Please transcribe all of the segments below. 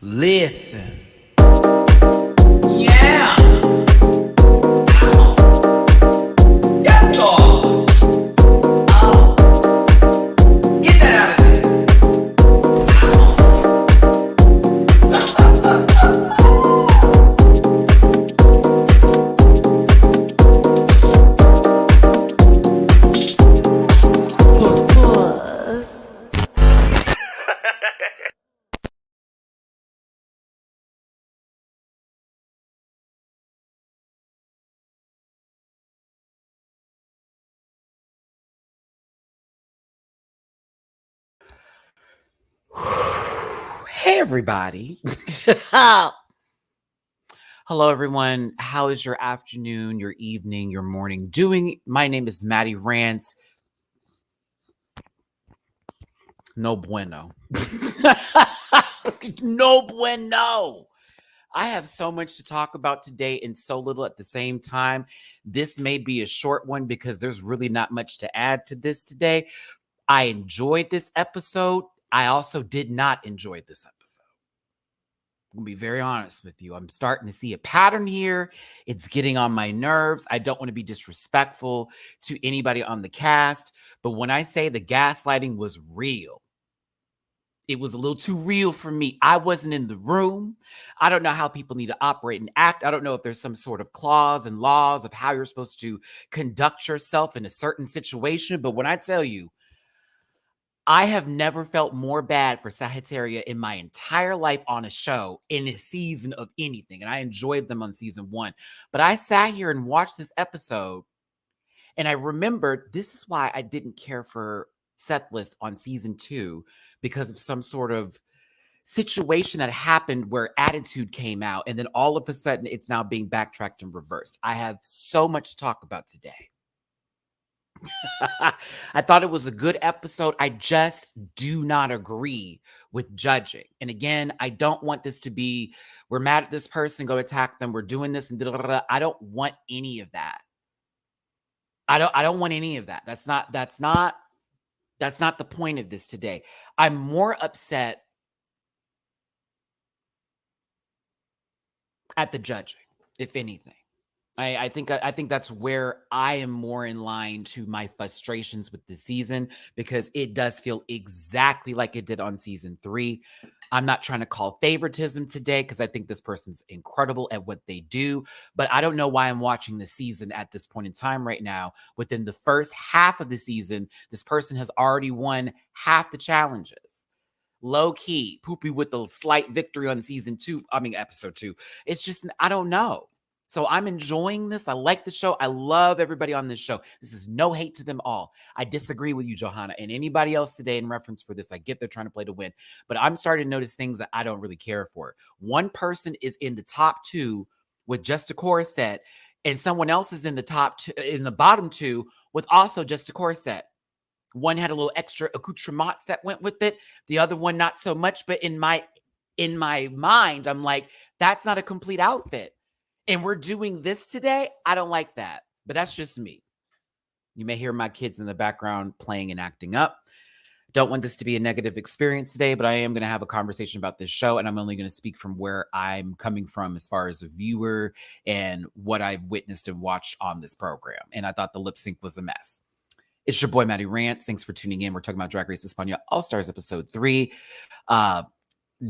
Listen. Yeah. Yes, Lord. Get that out of Hey, everybody. Hello, everyone. How is your afternoon, your evening, your morning doing? My name is Maddie Rance. No bueno. No bueno. I have so much to talk about today and so little at the same time. This may be a short one because there's really not much to add to this today. I enjoyed this episode. I also did not enjoy this episode. I'm gonna be very honest with you. I'm starting to see a pattern here. It's getting on my nerves. I don't want to be disrespectful to anybody on the cast, but when I say the gaslighting was real, it was a little too real for me. I wasn't in the room. I don't know how people need to operate and act. I don't know if there's some sort of clause and laws of how you're supposed to conduct yourself in a certain situation. But when I tell you, I have never felt more bad for Sagittaria in my entire life on a show, in a season of anything. And I enjoyed them on season 1. But I sat here and watched this episode, and I remembered this is why I didn't care for Sethless on season 2, because of some sort of situation that happened where attitude came out. And then all of a sudden, it's now being backtracked and reversed. I have so much to talk about today. I thought it was a good episode. I just do not agree with judging. And again, I don't want this to be, we're mad at this person, go attack them, we're doing this and da, da, da, da. I don't want any of that. I don't want any of that. That's not the point of this today. I'm more upset at the judging, if anything. I think that's where I am more in line to my frustrations with the season, because it does feel exactly like it did on season 3. I'm not trying to call favoritism today because I think this person's incredible at what they do, but I don't know why I'm watching the season at this point in time right now. Within the first half of the season, this person has already won half the challenges. Low key, Poopy with a slight victory on episode 2. It's just, I don't know. So I'm enjoying this. I like the show. I love everybody on this show. This is no hate to them all. I disagree with you, Johanna, and anybody else today in reference for this. I get they're trying to play to win, but I'm starting to notice things that I don't really care for. One person is in the top 2 with just a corset, and someone else is in the bottom 2 with also just a corset. One had a little extra accoutrements that went with it. The other one, not so much. But in my mind, I'm like, that's not a complete outfit. And we're doing this today. I don't like that. But that's just me. You may hear my kids in the background playing and acting up. Don't want this to be a negative experience today, but I am going to have a conversation about this show, and I'm only going to speak from where I'm coming from as far as a viewer and what I've witnessed and watched on this program. And I thought the lip sync was a mess. It's your boy, Maddie Rance. Thanks for tuning in. We're talking about Drag Race España All-Stars episode 3.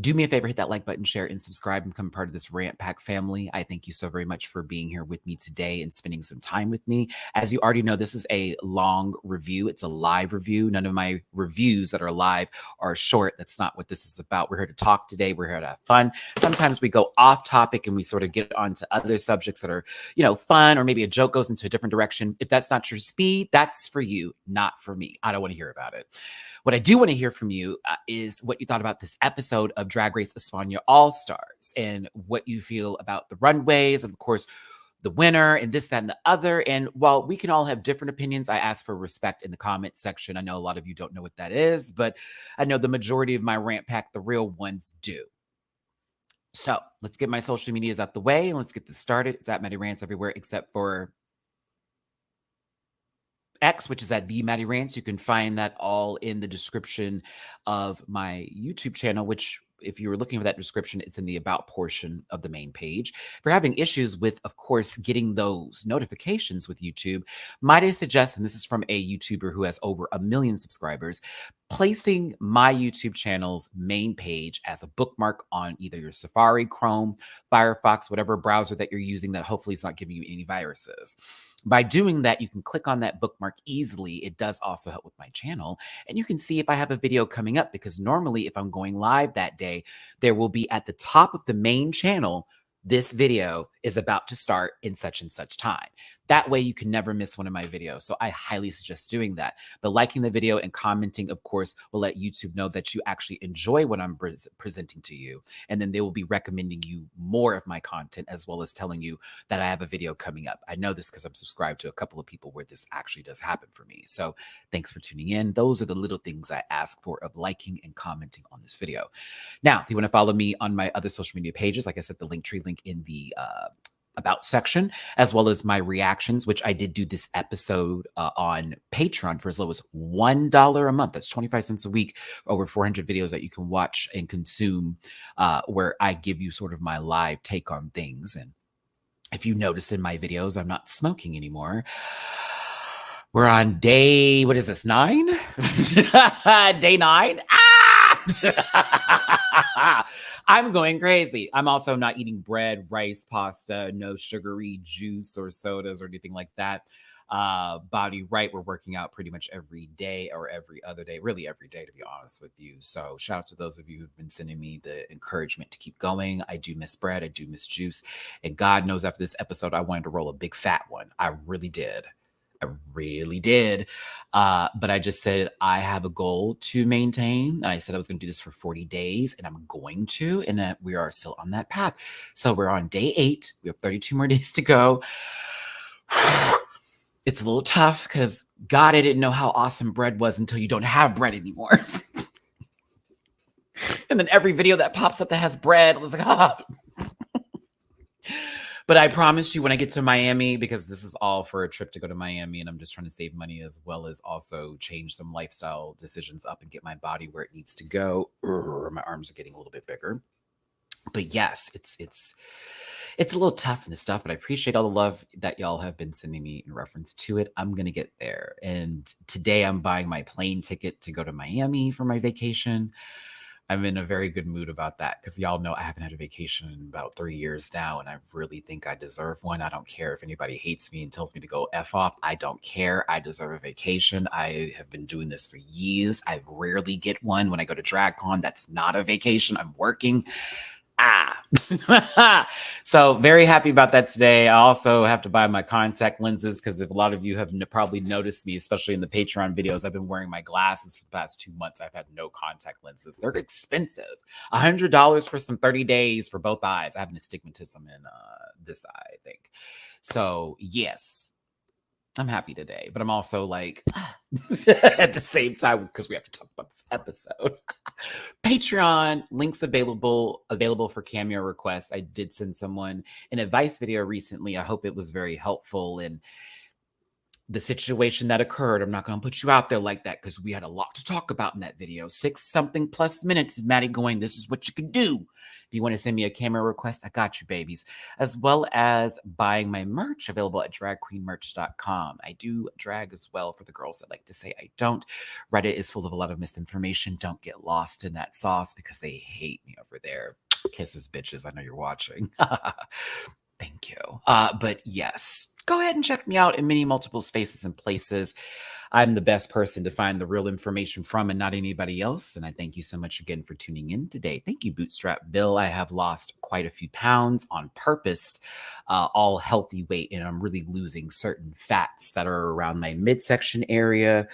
Do me a favor, hit that like button, share, and subscribe, and become part of this Rant Pack family. I thank you so very much for being here with me today and spending some time with me. As you already know, this is a long review. It's a live review. None of my reviews that are live are short. That's not what this is about. We're here to talk today. We're here to have fun. Sometimes we go off topic and we sort of get onto other subjects that are, fun, or maybe a joke goes into a different direction. If that's not your speed, that's for you, not for me. I don't want to hear about it. What I do want to hear from you is what you thought about this episode of Drag Race España All-Stars and what you feel about the runways, of course, the winner and this, that, and the other. And while we can all have different opinions, I ask for respect in the comment section. I know a lot of you don't know what that is, but I know the majority of my rant pack, the real ones, do. So let's get my social medias out the way and let's get this started. It's at Maddie Rance everywhere except for X, which is at the Maddie Rance. You can find that all in the description of my YouTube channel, which if you were looking for that description, it's in the about portion of the main page. If you're having issues with, of course, getting those notifications with YouTube, might I suggest, and this is from a YouTuber who has over 1 million subscribers, placing my YouTube channel's main page as a bookmark on either your Safari, Chrome, Firefox, whatever browser that you're using that hopefully it's not giving you any viruses. By doing that, you can click on that bookmark easily. It does also help with my channel. And you can see if I have a video coming up, because normally if I'm going live that day, there will be at the top of the main channel, this video is about to start in such and such time. That way you can never miss one of my videos. So I highly suggest doing that. But liking the video and commenting, of course, will let YouTube know that you actually enjoy what I'm presenting to you. And then they will be recommending you more of my content, as well as telling you that I have a video coming up. I know this because I'm subscribed to a couple of people where this actually does happen for me. So thanks for tuning in. Those are the little things I ask for of liking and commenting on this video. Now, if you want to follow me on my other social media pages, like I said, the Linktree link in the about section, as well as my reactions, which I did do this episode on Patreon for as low as $1 a month. That's 25 cents a week, over 400 videos that you can watch and consume, where I give you sort of my live take on things. And if you notice in my videos, I'm not smoking anymore. We're on day, what is this, 9? Day 9? I'm going crazy. I'm also not eating bread, rice, pasta, no sugary juice or sodas or anything like that. Body right, we're working out pretty much every day or every other day, really every day, to be honest with you. So shout out to those of you who've been sending me the encouragement to keep going. I do miss bread. I do miss juice. And God knows after this episode, I wanted to roll a big fat one. I really did. I really did. But I just said, I have a goal to maintain. And I said I was going to do this for 40 days, and I'm going to. And we are still on that path. So we're on day 8. We have 32 more days to go. It's a little tough because, God, I didn't know how awesome bread was until you don't have bread anymore. And then every video that pops up that has bread, I was like, ah. But I promise you, when I get to Miami, because this is all for a trip to go to Miami, and I'm just trying to save money as well as also change some lifestyle decisions up and get my body where it needs to go. My arms are getting a little bit bigger. But yes, it's a little tough in this stuff, but I appreciate all the love that y'all have been sending me in reference to it. I'm going to get there. And today I'm buying my plane ticket to go to Miami for my vacation. I'm in a very good mood about that because y'all know I haven't had a vacation in about 3 years now, and I really think I deserve one. I don't care if anybody hates me and tells me to go F off. I don't care. I deserve a vacation. I have been doing this for years. I rarely get one. When I go to DragCon, that's not a vacation. I'm working. So very happy about that today. I also have to buy my contact lenses because if a lot of you have probably noticed me, especially in the Patreon videos, I've been wearing my glasses for the past 2 months. I've had no contact lenses. They're expensive. $100 for some 30 days for both eyes. I have an astigmatism in this eye, I think. So yes, I'm happy today, but I'm also like at the same time, because we have to talk about this episode. Patreon links available for cameo requests. I did send someone an advice video recently. I hope it was very helpful. And the situation that occurred, I'm not going to put you out there like that because we had a lot to talk about in that video. 6-something plus minutes of Maddie going, this is what you can do. If you want to send me a camera request, I got you, babies. As well as buying my merch available at dragqueenmerch.com. I do drag as well for the girls that like to say I don't. Reddit is full of a lot of misinformation. Don't get lost in that sauce because they hate me over there. Kisses, bitches. I know you're watching. Thank you. But yes, go ahead and check me out in many multiple spaces and places. I'm the best person to find the real information from and not anybody else. And I thank you so much again for tuning in today. Thank you, Bootstrap Bill. I have lost quite a few pounds on purpose, all healthy weight, and I'm really losing certain fats that are around my midsection area.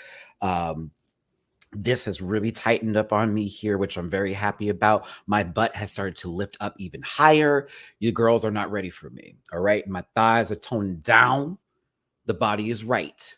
This has really tightened up on me here, which I'm very happy about. My butt has started to lift up even higher. You girls are not ready for me. All right. My thighs are toned down. The body is right.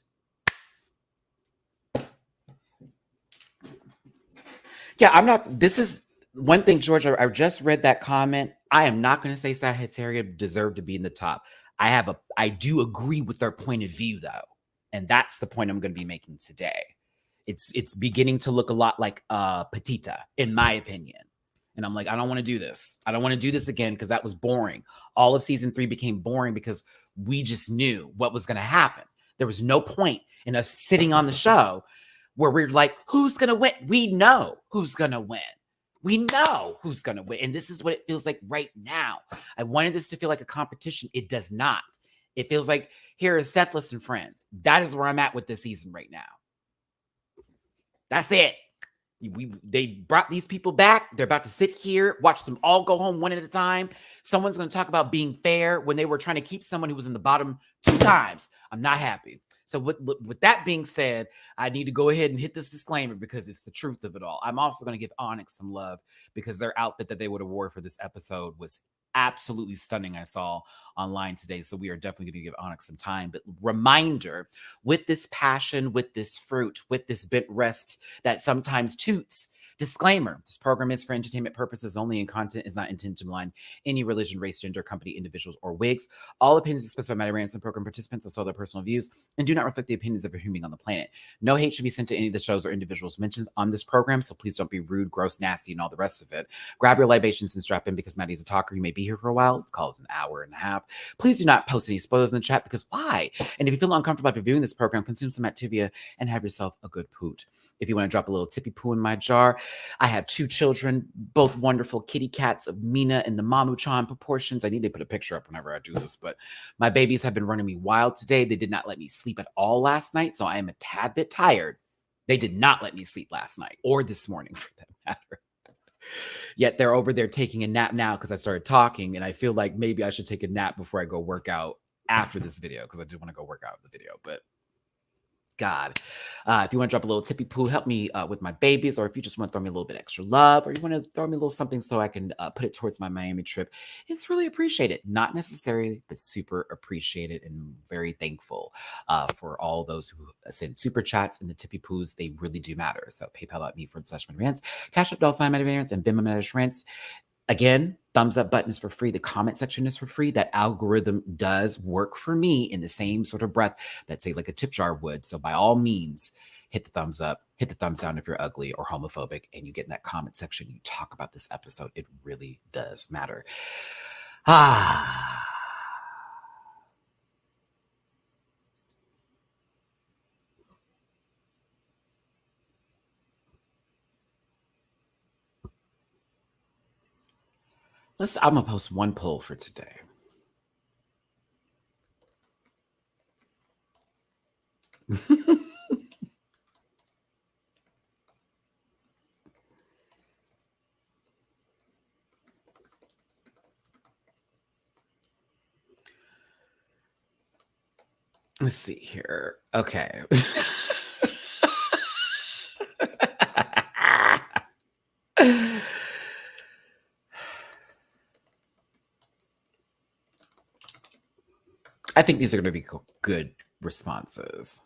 Yeah, I'm not. This is one thing, Georgia. I just read that comment. I am not going to say Sagittarius deserve to be in the top. I do agree with their point of view, though. And that's the point I'm going to be making today. It's beginning to look a lot like Petita, in my opinion. And I'm like, I don't want to do this. I don't want to do this again because that was boring. All of season 3 became boring because we just knew what was going to happen. There was no point in us sitting on the show where we're like, who's going to win? We know who's going to win. We know who's going to win. And this is what it feels like right now. I wanted this to feel like a competition. It does not. It feels like here is Sethless and Friends. That is where I'm at with this season right now. That's it. They brought these people back. They're about to sit here, watch them all go home one at a time. Someone's going to talk about being fair when they were trying to keep someone who was in the bottom 2 times. I'm not happy. So with that being said, I need to go ahead and hit this disclaimer because it's the truth of it all. I'm also going to give Onyx some love because their outfit that they would have wore for this episode was absolutely stunning. I saw online today. So we are definitely going to give Onyx some time. But reminder, with this passion, with this fruit, with this bent rest that sometimes toots, disclaimer, this program is for entertainment purposes only and content is not intended to malign any religion, race, gender, company, individuals, or wigs. All opinions expressed by Maddie Rance and program participants are solely their personal views and do not reflect the opinions of every human being on the planet. No hate should be sent to any of the shows or individuals mentioned on this program, so please don't be rude, gross, nasty, and all the rest of it. Grab your libations and strap in because Maddie's a talker. You may be here for a while. Let's call it an hour and a half. Please do not post any spoilers in the chat because why? And if you feel uncomfortable after viewing this program, consume some Activia and have yourself a good poot. If you want to drop a little tippy poo in my jar, I have 2 children, both wonderful kitty cats of Mina and the Mamu-chan proportions. I need to put a picture up whenever I do this, but my babies have been running me wild today. They did not let me sleep at all last night, so I am a tad bit tired. They did not let me sleep last night or this morning for that matter. Yet they're over there taking a nap now because I started talking, and I feel like maybe I should take a nap before I go work out after this video because I do want to go work out in the video, but God. If you want to drop a little tippy poo, help me with my babies, or if you just want to throw me a little bit extra love, or you want to throw me a little something so I can put it towards my Miami trip, it's really appreciated. Not necessarily, but super appreciated and very thankful for all those who send super chats and the tippy poos. They really do matter. So PayPal.me/Rants, Cash App $, and Venmo/Rants. Again, thumbs up button is for free. The comment section is for free. That algorithm does work for me in the same sort of breath that, say, like a tip jar would. So by all means, hit the thumbs up, hit the thumbs down if you're ugly or homophobic, and you get in that comment section. You talk about this episode. It really does matter. I'm going to post one poll for today. Let's see here. Okay. I think these are going to be good responses.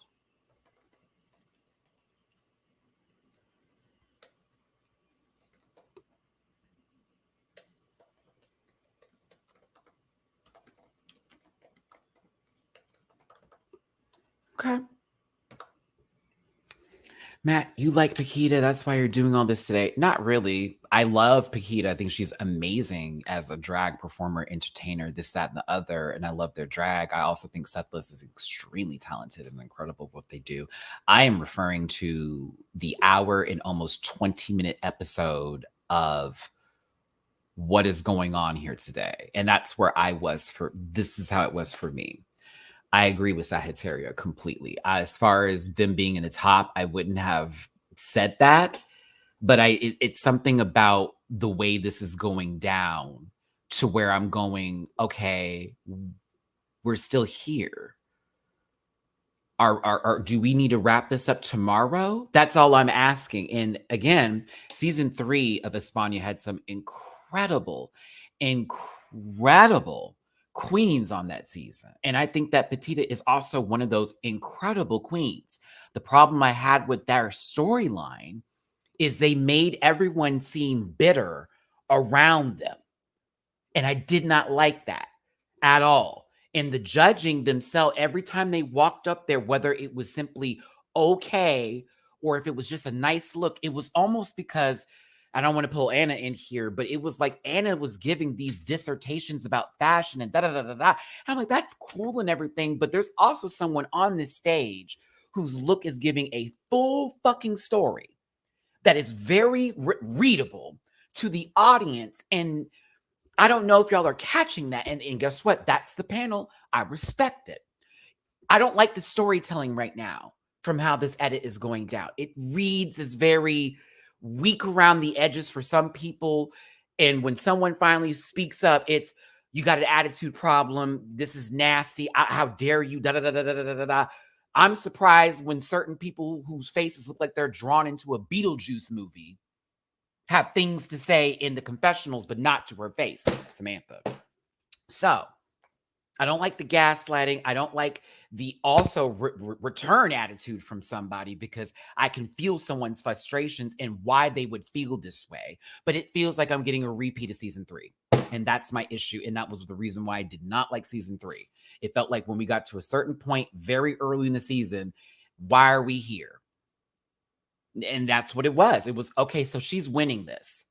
Okay. Matt, you like Paquita. That's why you're doing all this today. Not really. I love Paquita. I think she's amazing as a drag performer, entertainer, this, that, and the other. And I love their drag. I also think Sethless is extremely talented and incredible what they do. I am referring to the hour and almost 20-minute episode of what is going on here today. And that's where I was this is how it was for me. I agree with Sagittaria completely. As far as them being in the top, I wouldn't have said that, but it's something about the way this is going down to where I'm going, okay, we're still here. Do we need to wrap this up tomorrow? That's all I'm asking. And again, season 3 of España had some incredible queens on that season. And I think that Petita is also one of those incredible queens. The problem I had with their storyline is they made everyone seem bitter around them. And I did not like that at all. And the judging themselves, every time they walked up there, whether it was simply okay or if it was just a nice look, it was almost because I don't want to pull Anna in here, but it was like Anna was giving these dissertations about fashion and da da da da da. And I'm like, that's cool and everything, but there's also someone on this stage whose look is giving a full fucking story that is very readable to the audience. And I don't know if y'all are catching that. And guess what? That's the panel. I respect it. I don't like the storytelling right now from how this edit is going down. It reads as very weak around the edges for some people. And when someone finally speaks up, it's, you got an attitude problem. This is nasty. How dare you? Da, da, da, da, da, da, da, da. I'm surprised when certain people whose faces look like they're drawn into a Beetlejuice movie have things to say in the confessionals, but not to her face, Samantha. So I don't like the gaslighting. I don't like the also return attitude from somebody, because I can feel someone's frustrations and why they would feel this way. But it feels like I'm getting a repeat of season 3. And that's my issue. And that was the reason why I did not like season 3. It felt like when we got to a certain point very early in the season, why are we here? And that's what it was. It was, okay, so she's winning this.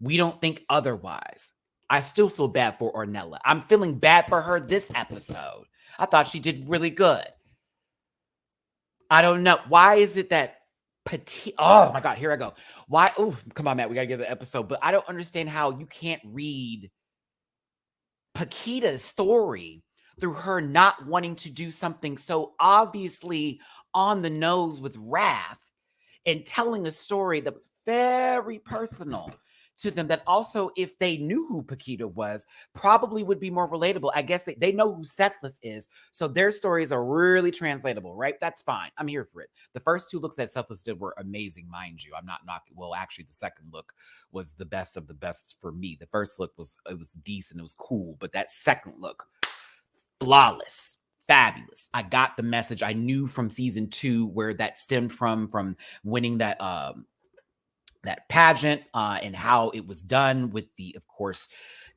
We don't think otherwise. I still feel bad for Ornella. I'm feeling bad for her this episode. I thought she did really good. I don't know. Why is it that petite? Oh my God, here I go. Why? Oh, come on, Matt. We got to get the episode. But I don't understand how you can't read Paquita's story through her not wanting to do something so obviously on the nose with wrath, and telling a story that was very personal to them, that also, if they knew who Paquita was, probably would be more relatable. I guess they know who Sethless is, so their stories are really translatable, right? That's fine. I'm here for it. The first 2 looks that Sethless did were amazing, mind you. I'm not knocking. Well, actually, the second look was the best of the best for me. The first look was decent. It was cool, but that second look, flawless. Fabulous. I got the message. I knew from season 2 where that stemmed from winning that that pageant, and how it was done, with the, of course,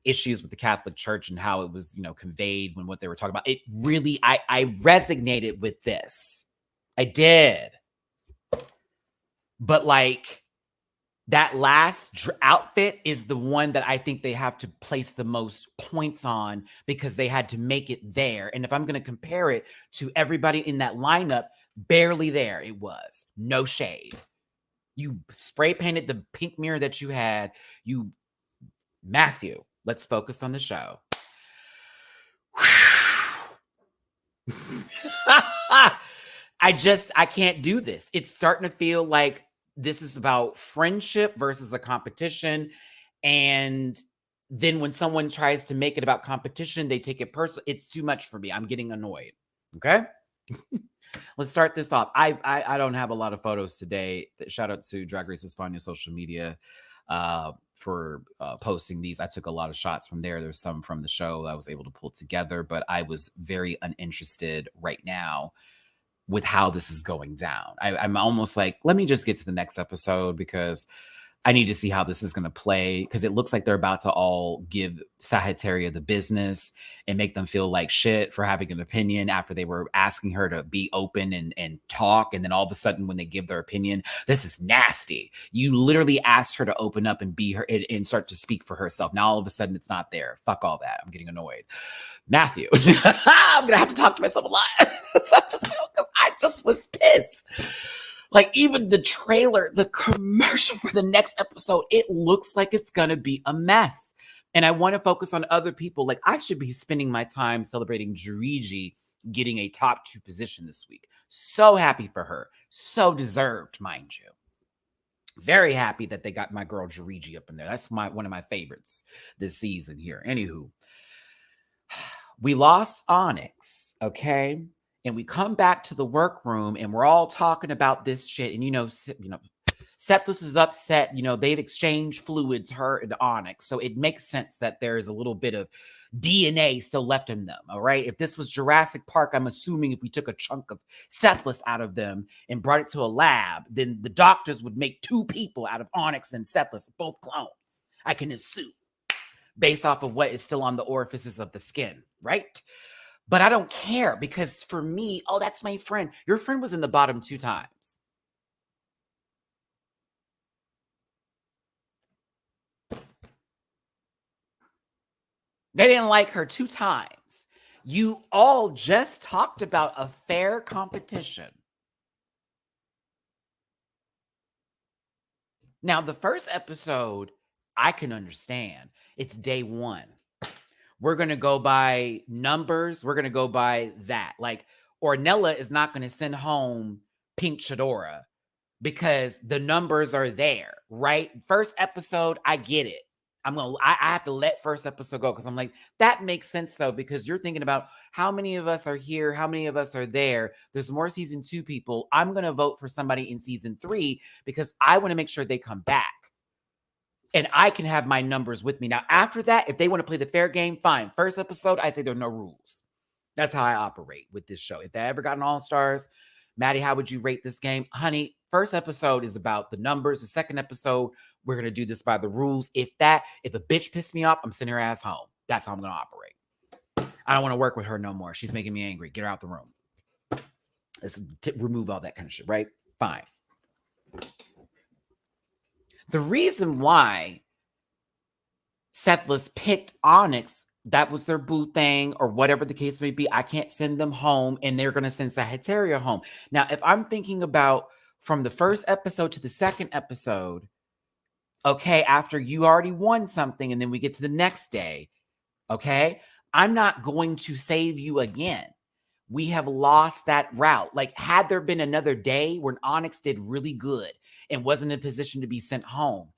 issues with the Catholic Church and how it was, conveyed when what they were talking about. It really, I resonated with this. I did. But like, that last outfit is the one that I think they have to place the most points on, because they had to make it there. And if I'm going to compare it to everybody in that lineup, barely there it was. No shade. You spray painted the pink mirror that you had. Matthew, let's focus on the show. I can't do this. It's starting to feel like this is about friendship versus a competition. And then when someone tries to make it about competition, they take it personal. It's too much for me. I'm getting annoyed. Okay. Let's start this off. I don't have a lot of photos today. Shout out to Drag Race España social media for posting these. I took a lot of shots from there. There's some from the show I was able to pull together, but I was very uninterested right now with how this is going down. I'm almost like, let me just get to the next episode, because I need to see how this is going to play, because it looks like they're about to all give Sagittaria the business and make them feel like shit for having an opinion after they were asking her to be open and talk. And then all of a sudden, when they give their opinion, this is nasty. You literally asked her to open up and be her and start to speak for herself. Now, all of a sudden, it's not there. Fuck all that. I'm getting annoyed. Matthew, I'm going to have to talk to myself a lot this episode, because I just was pissed. Like, even the trailer, the commercial for the next episode, it looks like it's going to be a mess. And I want to focus on other people. Like, I should be spending my time celebrating Jiriji getting a top 2 position this week. So happy for her. So deserved, mind you. Very happy that they got my girl Jiriji up in there. That's one of my favorites this season here. Anywho, we lost Onyx, okay? And we come back to the workroom and we're all talking about this shit. And, Sethless is upset. They've exchanged fluids, her and Onyx. So it makes sense that there is a little bit of DNA still left in them, all right? If this was Jurassic Park, I'm assuming if we took a chunk of Sethless out of them and brought it to a lab, then the doctors would make 2 people out of Onyx and Sethless, both clones. I can assume, based off of what is still on the orifices of the skin, right? But I don't care, because for me, oh, that's my friend. Your friend was in the bottom 2 times. They didn't like her 2 times. You all just talked about a fair competition. Now, the first episode, I can understand. It's day 1. We're going to go by numbers. We're going to go by that. Like, Ornella is not going to send home Pink Chidora because the numbers are there, right? First episode, I get it. I have to let first episode go because I'm like, that makes sense though, because you're thinking about how many of us are here, how many of us are there. There's more season 2 people. I'm going to vote for somebody in season 3 because I want to make sure they come back. And I can have my numbers with me. Now, after that, if they want to play the fair game, fine. First episode, I say there are no rules. That's how I operate with this show. If they ever got an All-Stars, Maddie, how would you rate this game? Honey, first episode is about the numbers. The second episode, we're going to do this by the rules. If a bitch pissed me off, I'm sending her ass home. That's how I'm going to operate. I don't want to work with her no more. She's making me angry. Get her out the room. Let's remove all that kind of shit, right? Fine. The reason why Sethless picked Onyx, that was their boo thing or whatever the case may be. I can't send them home and they're going to send Sagittaria home. Now, if I'm thinking about from the first episode to the second episode, okay, after you already won something and then we get to the next day, okay, I'm not going to save you again. We have lost that route. Like, had there been another day when Onyx did really good and wasn't in a position to be sent home,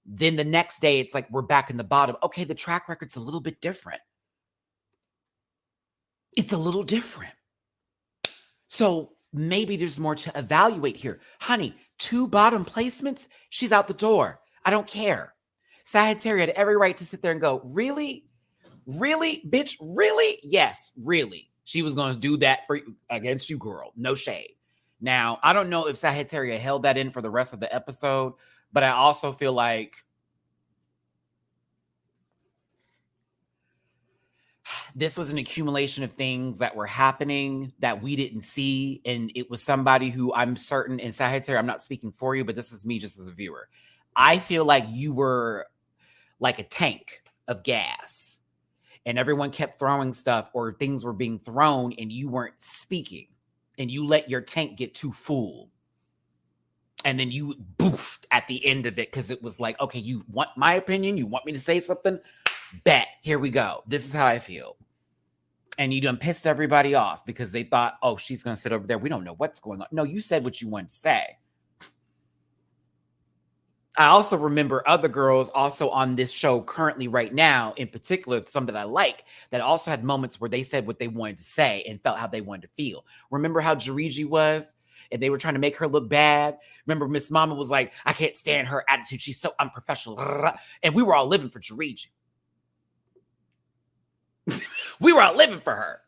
then the next day it's like we're back in the bottom. Okay, the track record's a little bit different. It's a little different. So maybe there's more to evaluate here. Honey, 2 bottom placements, she's out the door. I don't care. Sagittaria had every right to sit there and go, really? Really? Bitch, really? Yes, really. She was going to do that against you, girl. No shade. Now, I don't know if Sagittaria held that in for the rest of the episode, but I also feel like this was an accumulation of things that were happening that we didn't see. And it was somebody who I'm certain in Sagittarius, I'm not speaking for you, but this is me just as a viewer. I feel like you were like a tank of gas and everyone kept throwing stuff or things were being thrown and you weren't speaking and you let your tank get too full. And then you boofed at the end of it because it was like, okay, you want my opinion? You want me to say something? Bet. Here we go. This is how I feel. And you done pissed everybody off because they thought, oh, she's going to sit over there. We don't know what's going on. No, you said what you wanted to say. I also remember other girls also on this show currently right now, in particular, some that I like, that also had moments where they said what they wanted to say and felt how they wanted to feel. Remember how Jariji was? And they were trying to make her look bad. Remember Miss Mama was like, I can't stand her attitude. She's so unprofessional. And we were all living for Jariji. We were all living for her.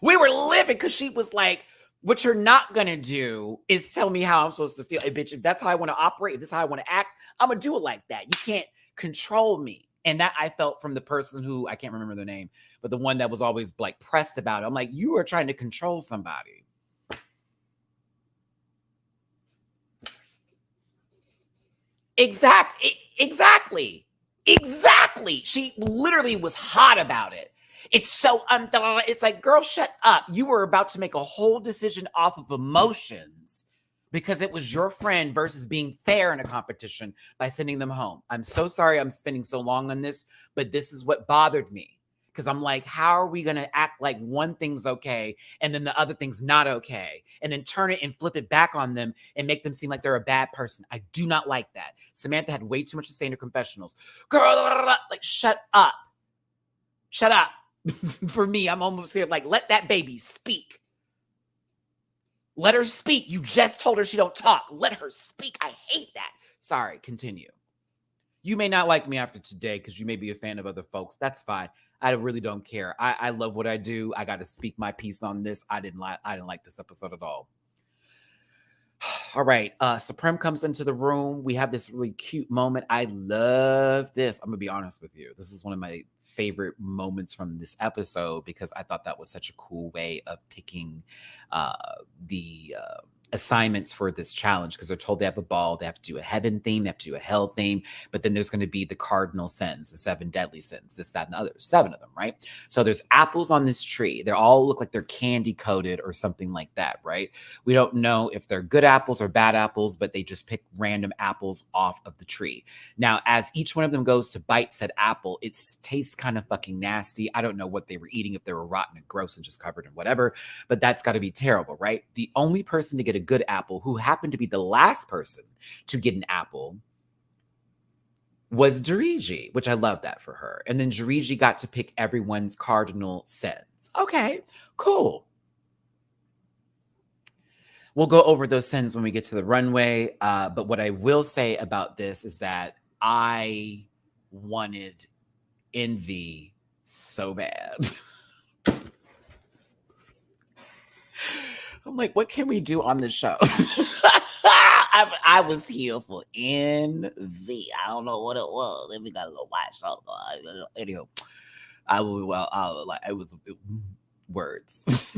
We were living because she was like, what you're not going to do is tell me how I'm supposed to feel. Hey, bitch, if that's how I want to operate, if this is how I want to act, I'm going to do it like that. You can't control me. And that I felt from the person who, I can't remember their name, but the one that was always like pressed about it. I'm like, you are trying to control somebody. Exactly. She literally was hot about it. It's so, it's like, girl, shut up. You were about to make a whole decision off of emotions because it was your friend versus being fair in a competition by sending them home. I'm so sorry I'm spending so long on this, but this is what bothered me. Because I'm like, how are we going to act like one thing's okay and then the other thing's not okay? And then turn it and flip it back on them and make them seem like they're a bad person. I do not like that. Samantha had way too much to say in her confessionals. Girl, like, shut up. Shut up. For me, I'm almost here like, let that baby speak. Let her speak. You just told her she don't talk. Let her speak. I hate that. Sorry, continue. You may not like me after today because you may be a fan of other folks. That's fine. I really don't care. I love what I do. I got to speak my piece on this. I didn't like this episode at all. All right. Supreme comes into the room. We have this really cute moment. I love this. I'm going to be honest with you. This is one of my favorite moments from this episode because I thought that was such a cool way of picking the assignments for this challenge because they're told they have a ball, they have to do a heaven theme, they have to do a hell theme, but then there's going to be the cardinal sins, the 7 deadly sins, this, that, and the other, 7 of them, right? So there's apples on this tree. They all look like they're candy coated or something like that, right? We don't know if they're good apples or bad apples, but they just pick random apples off of the tree. Now, as each one of them goes to bite said apple, it tastes kind of fucking nasty. I don't know what they were eating, if they were rotten and gross and just covered in whatever, but that's got to be terrible, right? The only person to get a good apple, who happened to be the last person to get an apple, was Jariji, which I love that for her. And then Jariji got to pick everyone's cardinal sins. Okay, cool. We'll go over those sins when we get to the runway. But what I will say about this is that I wanted Envy so bad. I'm like, what can we do on this show? I was here for Envy. I don't know what it was. Then we gotta go watch something. Anyhow, it was words.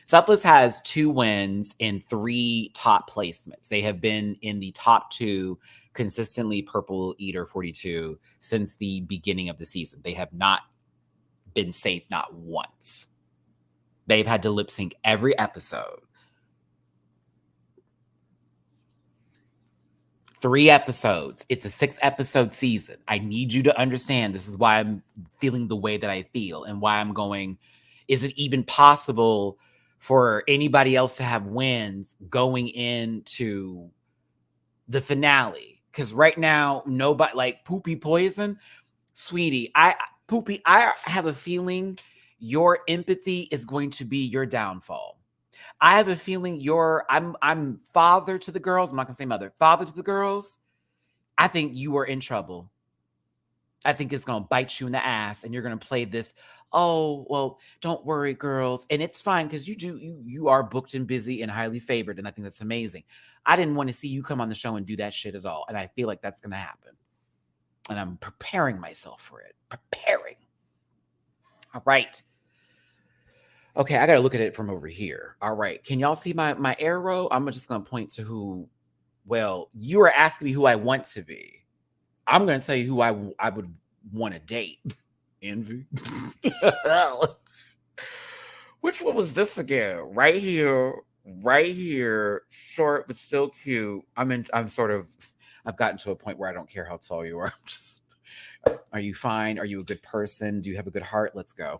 Selfless has 2 wins and 3 top placements. They have been in the top 2 consistently, Purple Eater 42, since the beginning of the season. They have not been safe, not once. They've had to lip sync every episode. 3 episodes. It's a 6-episode season. I need you to understand this is why I'm feeling the way that I feel and why I'm going, is it even possible for anybody else to have wins going into the finale? Because right now, nobody, like Poopy Poison, sweetie, Poopy, I have a feeling your empathy is going to be your downfall. I have a feeling I'm father to the girls. I'm not gonna say mother, father to the girls. I think you are in trouble. I think it's gonna bite you in the ass, and you're gonna play this. Oh, well, don't worry, girls. And it's fine because you are booked and busy and highly favored. And I think that's amazing. I didn't want to see you come on the show and do that shit at all. And I feel like that's gonna happen. And I'm preparing myself for it. Preparing. All right. Okay, I got to look at it from over here. All right. Can y'all see my arrow? I'm just going to point to who, well, you are asking me who I want to be. I'm going to tell you who I would want to date. Envy. Which one was this again? Right here. Short, but still cute. I've gotten to a point where I don't care how tall you are. Are you fine? Are you a good person? Do you have a good heart? Let's go.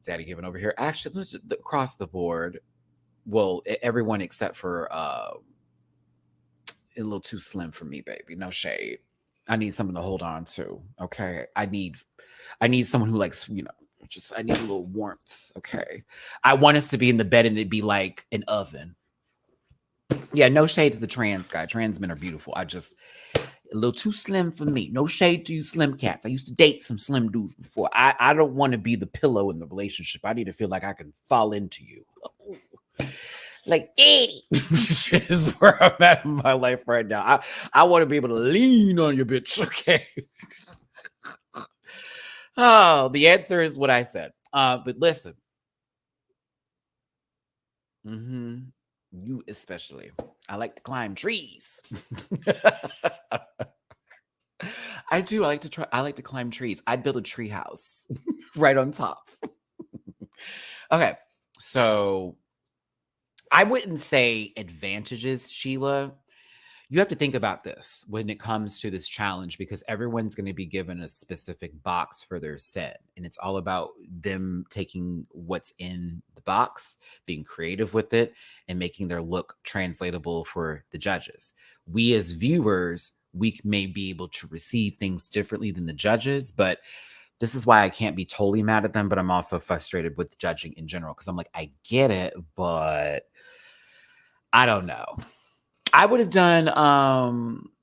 Daddy giving over here. Actually, let's just across the board. Well, everyone except for a little too slim for me, baby. No shade. I need something to hold on to. Okay. I need someone who likes, I need a little warmth. Okay. I want us to be in the bed and it'd be like an oven. Yeah, no shade to the trans guy. Trans men are beautiful. A little too slim for me. No shade to you slim cats. I used to date some slim dudes before. I don't want to be the pillow in the relationship. I need to feel like I can fall into you. Like, daddy. Is where I'm at in my life right now. I want to be able to lean on your bitch. Okay. Oh, the answer is what I said. But listen. You especially. I like to climb trees. I do. I like to climb trees. I'd build a tree house right on top. Okay. So I wouldn't say advantages, Sheila. You have to think about this when it comes to this challenge because everyone's going to be given a specific box for their set. And it's all about them taking what's in the box, being creative with it, and making their look translatable for the judges. We as viewers, we may be able to receive things differently than the judges, but this is why I can't be totally mad at them, but I'm also frustrated with judging in general because I'm like, I get it, but I don't know. I would have done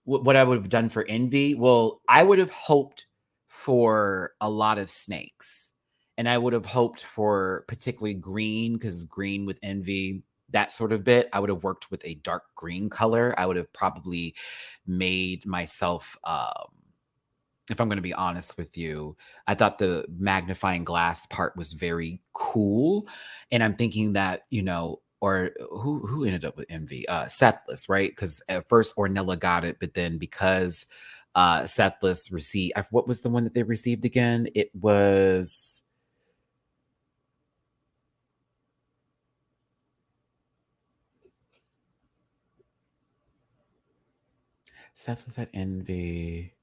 what I would have done for Envy. Well, I would have hoped for a lot of snakes. And I would have hoped for particularly green because green with Envy, that sort of bit. I would have worked with a dark green color. I would have probably made myself if I'm gonna be honest with you. I thought the magnifying glass part was very cool, and I'm thinking that, or who ended up with envy? Sethless, right? Because at first Ornella got it, but then because Sethless received, what was the one that they received again? It was Sethless had envy.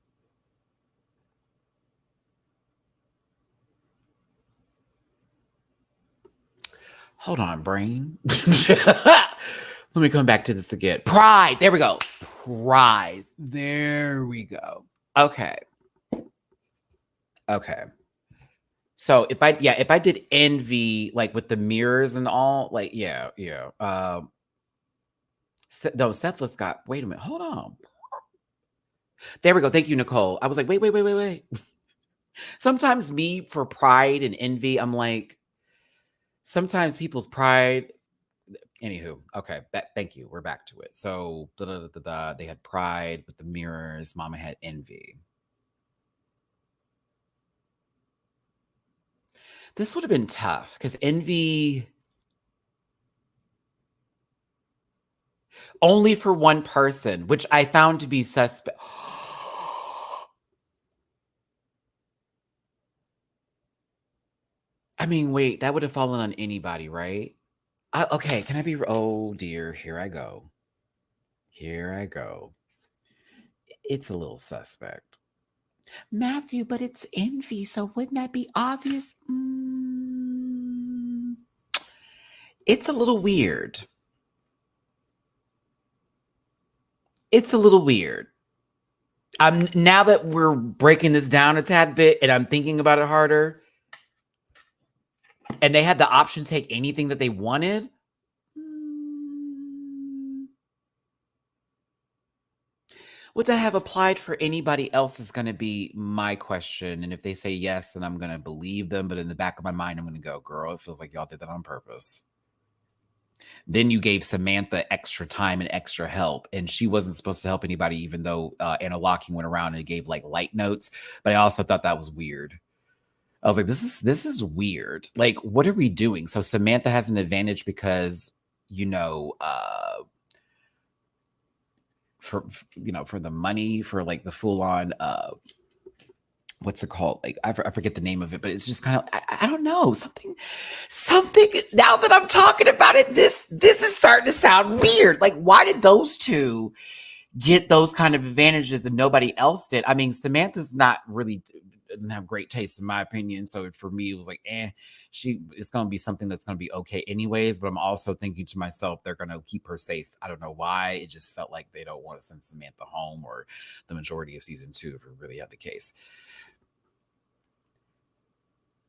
Hold on, brain. Let me come back to this again. Pride. There we go. Pride. There we go. Okay. Okay. So if I did envy like with the mirrors and all, like yeah. No, Sethless got. Wait a minute. Hold on. There we go. Thank you, Nicole. I was like, wait. Sometimes me for pride and envy, I'm like, sometimes people's pride. Anywho, okay. Thank you. We're back to it. So they had pride with the mirrors. Mama had envy. This would have been tough because envy only for one person, which I found to be suspect. I mean, wait, that would have fallen on anybody, right? Okay, can I be? Oh dear, here I go. Here I go. It's a little suspect. Matthew, but it's envy, so wouldn't that be obvious? It's a little weird. It's a little weird. Now that we're breaking this down a tad bit and I'm thinking about it harder, and they had the option to take anything that they wanted. Would that have applied for anybody else is going to be my question. And if they say yes, then I'm going to believe them. But in the back of my mind, I'm going to go, girl, it feels like y'all did that on purpose. Then you gave Samantha extra time and extra help, and she wasn't supposed to help anybody, even though Anna Locking went around and gave like light notes. But I also thought that was weird. I was like, this is weird. Like, what are we doing? So Samantha has an advantage because, for the money, for like the full on what's it called? Like I forget the name of it, but it's just kind of I don't know, something. Now that I'm talking about it, this is starting to sound weird. Like, why did those two get those kind of advantages and nobody else did? I mean, Samantha's not really didn't have great taste in my opinion. So for me, it was like, it's gonna be something that's gonna be okay anyways. But I'm also thinking to myself, they're gonna keep her safe. I don't know why. It just felt like they don't want to send Samantha home, or the majority of season 2, if it really had the case.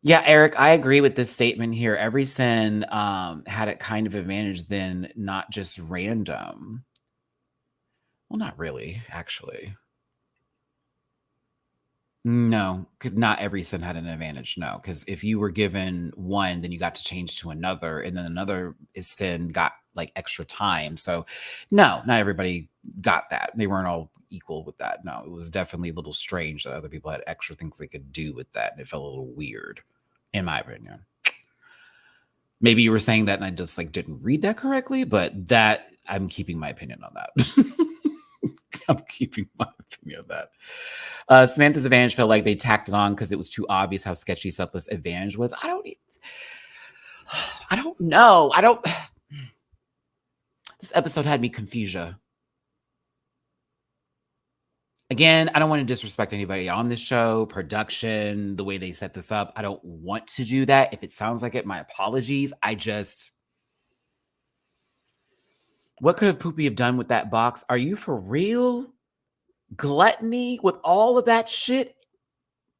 Yeah, Eric, I agree with this statement here. Every sin had it kind of advantage then, not just random. Well, not really, actually. No, because not every sin had an advantage. No, because if you were given one, then you got to change to another, and then another sin got like extra time. So, no, not everybody got that. They weren't all equal with that. No, it was definitely a little strange that other people had extra things they could do with that, and it felt a little weird, in my opinion. Maybe you were saying that, and I just like didn't read that correctly, but that I'm keeping my opinion on that. I'm keeping my opinion on that. Samantha's advantage felt like they tacked it on because it was too obvious how sketchy Sethless' advantage was. I don't know. This episode had me confusia. Again, I don't want to disrespect anybody on this show, production, the way they set this up. I don't want to do that. If it sounds like it, my apologies. What could have Poopy have done with that box? Are you for real? Gluttony with all of that shit?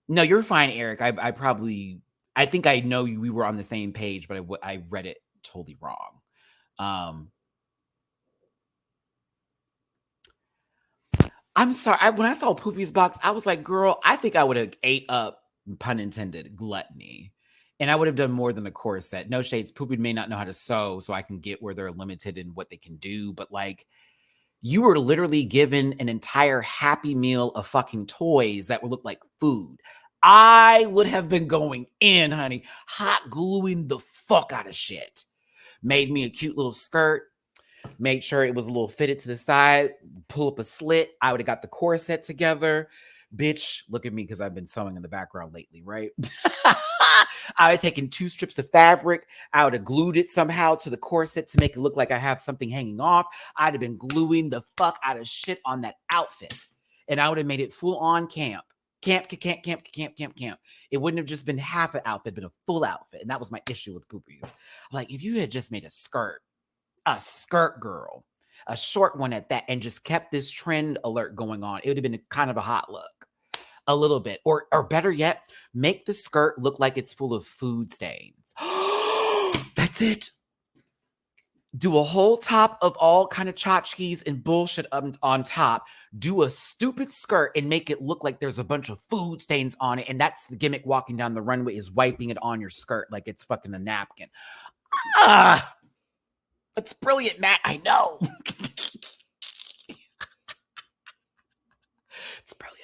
No, you're fine, Eric. I think I know we were on the same page, but I read it totally wrong. I'm sorry. When I saw Poopy's box, I was like, girl, I think I would have ate up, pun intended, gluttony. And I would have done more than a core set. No shades. Poopy may not know how to sew, so I can get where they're limited in what they can do. But like, You were literally given an entire Happy Meal of fucking toys that would look like food. I would have been going in, honey, hot gluing the fuck out of shit. Made me a cute little skirt, made sure it was a little fitted to the side, pull up a slit. I would have got the corset together. Bitch, look at me because I've been sewing in the background lately, right? I would have taken 2 strips of fabric. I would have glued it somehow to the corset to make it look like I have something hanging off. I'd have been gluing the fuck out of shit on that outfit. And I would have made it full on camp. Camp. It wouldn't have just been half an outfit, but a full outfit. And that was my issue with poopies. Like, if you had just made a skirt girl, a short one at that, and just kept this trend alert going on, it would have been kind of a hot look. A little bit. Or better yet, make the skirt look like it's full of food stains. That's it. Do a whole top of all kind of tchotchkes and bullshit on top. Do a stupid skirt and make it look like there's a bunch of food stains on it. And that's the gimmick walking down the runway, is wiping it on your skirt like it's fucking a napkin. Ah, that's brilliant, Matt. I know. It's brilliant.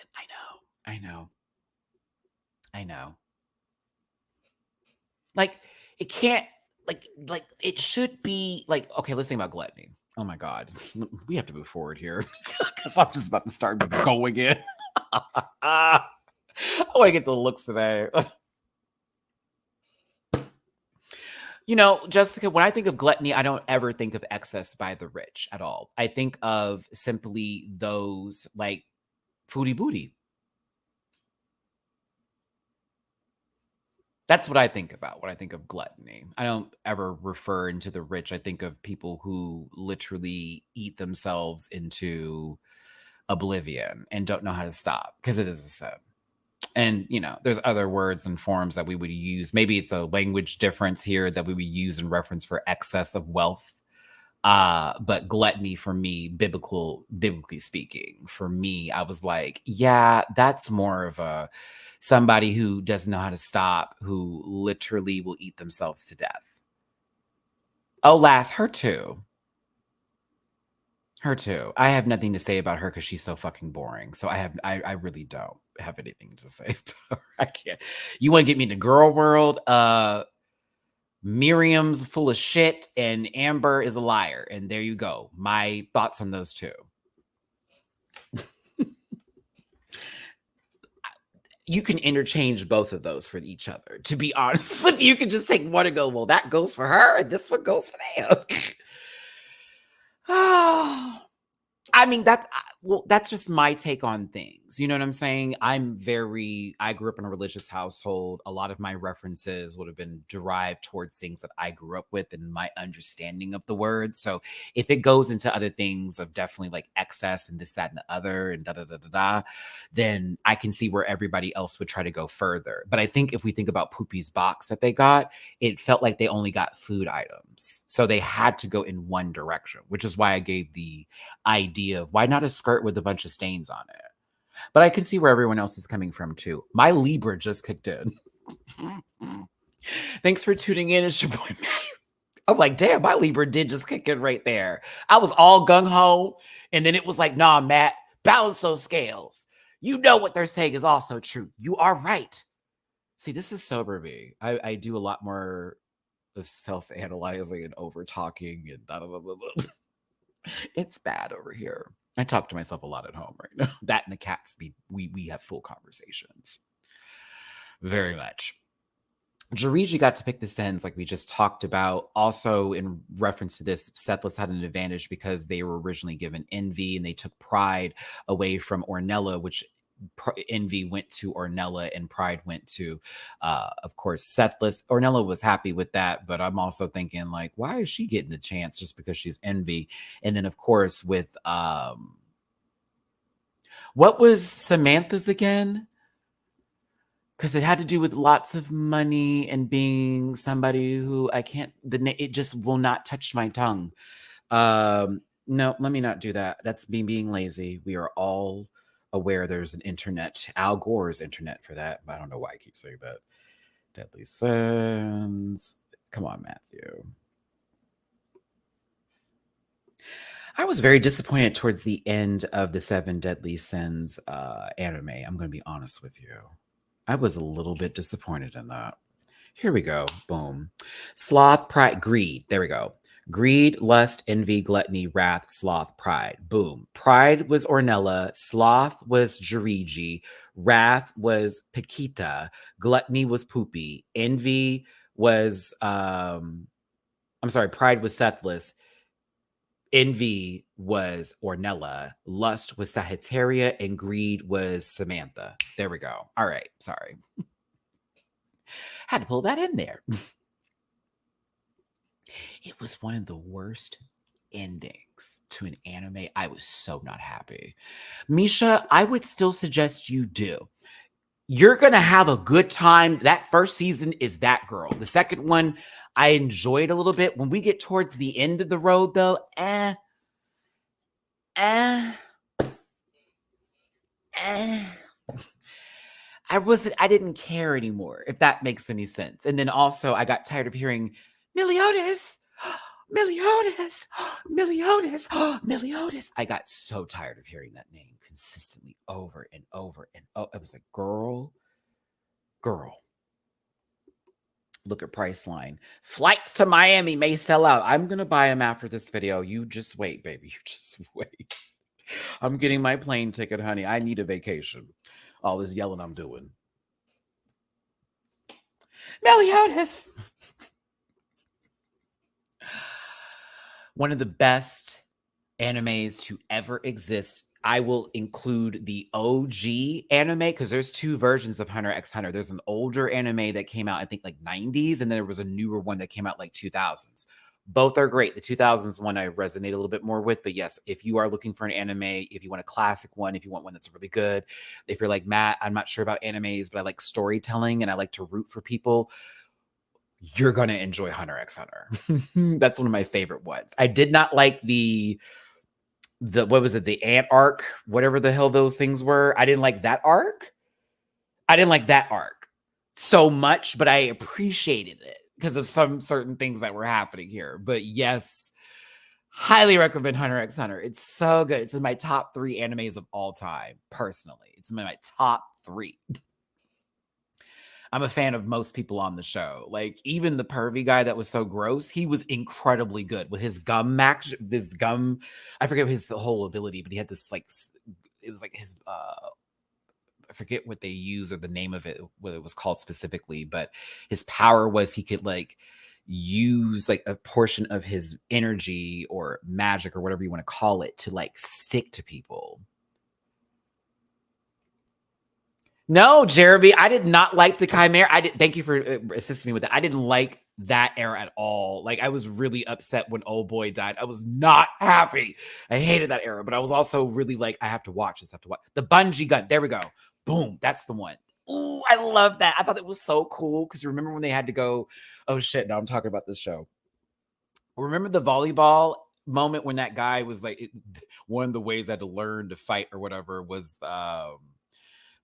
I know. Like, it can't, like it should be like, okay, let's think about gluttony. Oh my God. We have to move forward here because I'm just about to start going in. I want to get the looks today. You know, Jessica, when I think of gluttony, I don't ever think of excess by the rich at all. I think of simply those like foodie booty. That's what I think about when I think of gluttony. I don't ever refer into the rich. I think of people who literally eat themselves into oblivion and don't know how to stop, because it is a sin. And, you know, there's other words and forms that we would use. Maybe it's a language difference here that we would use in reference for excess of wealth. But gluttony for me, biblically speaking, for me, I was like, yeah, that's more of a somebody who doesn't know how to stop, who literally will eat themselves to death. Oh, Lass, her too. Her too. I have nothing to say about her because she's so fucking boring. So I really don't have anything to say about her. I can't. You want to get me into girl world? Miriam's full of shit and Amber is a liar. And there you go. My thoughts on those two. You can interchange both of those for each other. To be honest with you, can just take one and go, well, that goes for her and this one goes for them. Oh, I mean, that's just my take on things. You know what I'm saying? I grew up in a religious household. A lot of my references would have been derived towards things that I grew up with and my understanding of the word. So if it goes into other things of definitely like excess and this, that, and the other and da da da da da, then I can see where everybody else would try to go further. But I think if we think about Poopy's box that they got, it felt like they only got food items. So they had to go in one direction, which is why I gave the idea of why not a skirt with a bunch of stains on it. But I can see where everyone else is coming from too. My Libra just kicked in. Thanks for tuning in. It's your boy Matt. I'm like, damn, my Libra did just kick in right there. I was all gung-ho, and then it was like, nah, Matt, balance those scales. You know what they're saying is also true. You are right. See, this is sober me. I do a lot more of self-analyzing and over-talking and da da da da. It's bad over here. I talk to myself a lot at home right now. That and the cats, we have full conversations. Very much. Jariji got to pick the sends like we just talked about. Also, in reference to this, Sethless had an advantage because they were originally given Envy and they took Pride away from Ornella, which Envy went to Ornella and Pride went to, of course, Sethless. Ornella was happy with that, but I'm also thinking, like, why is she getting the chance just because she's Envy? And then, of course, with what was Samantha's again? Because it had to do with lots of money and being somebody who I can't. It just will not touch my tongue. No, let me not do that. That's me being lazy. We are all aware there's an internet, Al Gore's internet for that, but I don't know why I keep saying that. Deadly Sins. Come on, Matthew. I was very disappointed towards the end of the Seven Deadly Sins anime. I'm going to be honest with you. I was a little bit disappointed in that. Here we go. Boom. Sloth, pride, greed. There we go. Greed, lust, envy, gluttony, wrath, sloth, pride. Boom. Pride was Ornella. Sloth was Jiriji. Wrath was Paquita. Gluttony was Poopy. Envy was, I'm sorry, pride was Sethless. Envy was Ornella. Lust was Sagittaria. And greed was Samantha. There we go. All right. Sorry. Had to pull that in there. It was one of the worst endings to an anime. I was so not happy. Misha, I would still suggest you do. You're going to have a good time. That first season is that girl. The second one, I enjoyed a little bit. When we get towards the end of the road, though, I didn't care anymore, if that makes any sense. And then also I got tired of hearing Meliodas, Meliodas, Meliodas, Meliodas. I got so tired of hearing that name consistently over and over and over. I was like, girl. Look at Priceline. Flights to Miami may sell out. I'm going to buy them after this video. You just wait, baby. You just wait. I'm getting my plane ticket, honey. I need a vacation. All this yelling I'm doing. Meliodas! One of the best animes to ever exist. I will include the OG anime because there's two versions of Hunter x Hunter. There's an older anime that came out, I think, like 90s, and there was a newer one that came out like 2000s. Both are great. The 2000s one I resonate a little bit more with, but yes, if you are looking for an anime, if you want a classic one, if you want one that's really good, if you're like, Matt, I'm not sure about animes, but I like storytelling and I like to root for people, you're going to enjoy Hunter x Hunter. That's one of my favorite ones. I did not like the what was it? The ant arc, whatever the hell those things were. I didn't like that arc. So much, but I appreciated it because of some certain things that were happening here. But yes, highly recommend Hunter x Hunter. It's so good. It's in my top 3 animes of all time, personally. It's in my top 3. I'm a fan of most people on the show. Like, even the pervy guy that was so gross, he was incredibly good with his gum I forget his whole ability, but he had this, like, it was like his, I forget what they use or the name of it, what it was called specifically, but his power was he could, like, use, like, a portion of his energy or magic or whatever you want to call it to, like, stick to people. No, Jeremy, I did not like the Chimera. Thank you for assisting me with that. I didn't like that era at all. Like, I was really upset when Old Boy died. I was not happy. I hated that era, but I was also really like, I have to watch this. The bungee gun. There we go. Boom. That's the one. Ooh, I love that. I thought it was so cool because remember when they had to go, oh shit, now I'm talking about this show. Remember the volleyball moment when that guy was like, one of the ways I had to learn to fight or whatever was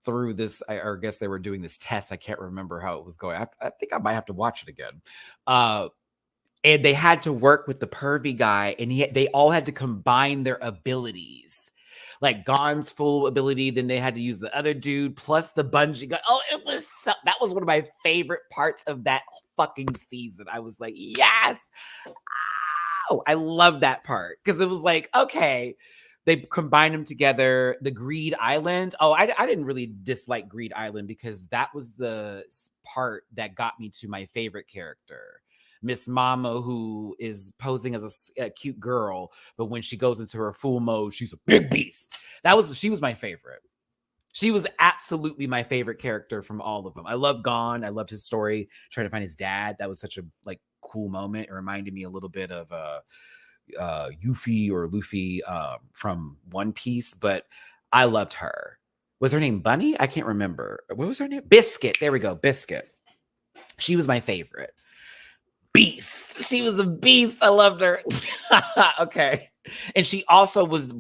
through this, I guess they were doing this test. I can't remember how it was going. I think I might have to watch it again. And they had to work with the pervy guy, and they all had to combine their abilities. Like Gon's full ability, then they had to use the other dude, plus the bungee gun. Oh, that was one of my favorite parts of that fucking season. I was like, yes. Oh, I love that part. Because it was like, okay, they combined them together. The Greed Island. Oh, I didn't really dislike Greed Island because that was the part that got me to my favorite character, Miss Mama, who is posing as a cute girl, but when she goes into her full mode, she's a big beast. She was my favorite. She was absolutely my favorite character from all of them. I love Gon. I loved his story, trying to find his dad. That was such a like cool moment. It reminded me a little bit of Yuffie or Luffy from One Piece, but I loved her. Was her name Bunny? I can't remember. What was her name? Biscuit. There we go. Biscuit. She was my favorite. Beast. She was a beast. I loved her. Okay. And she also was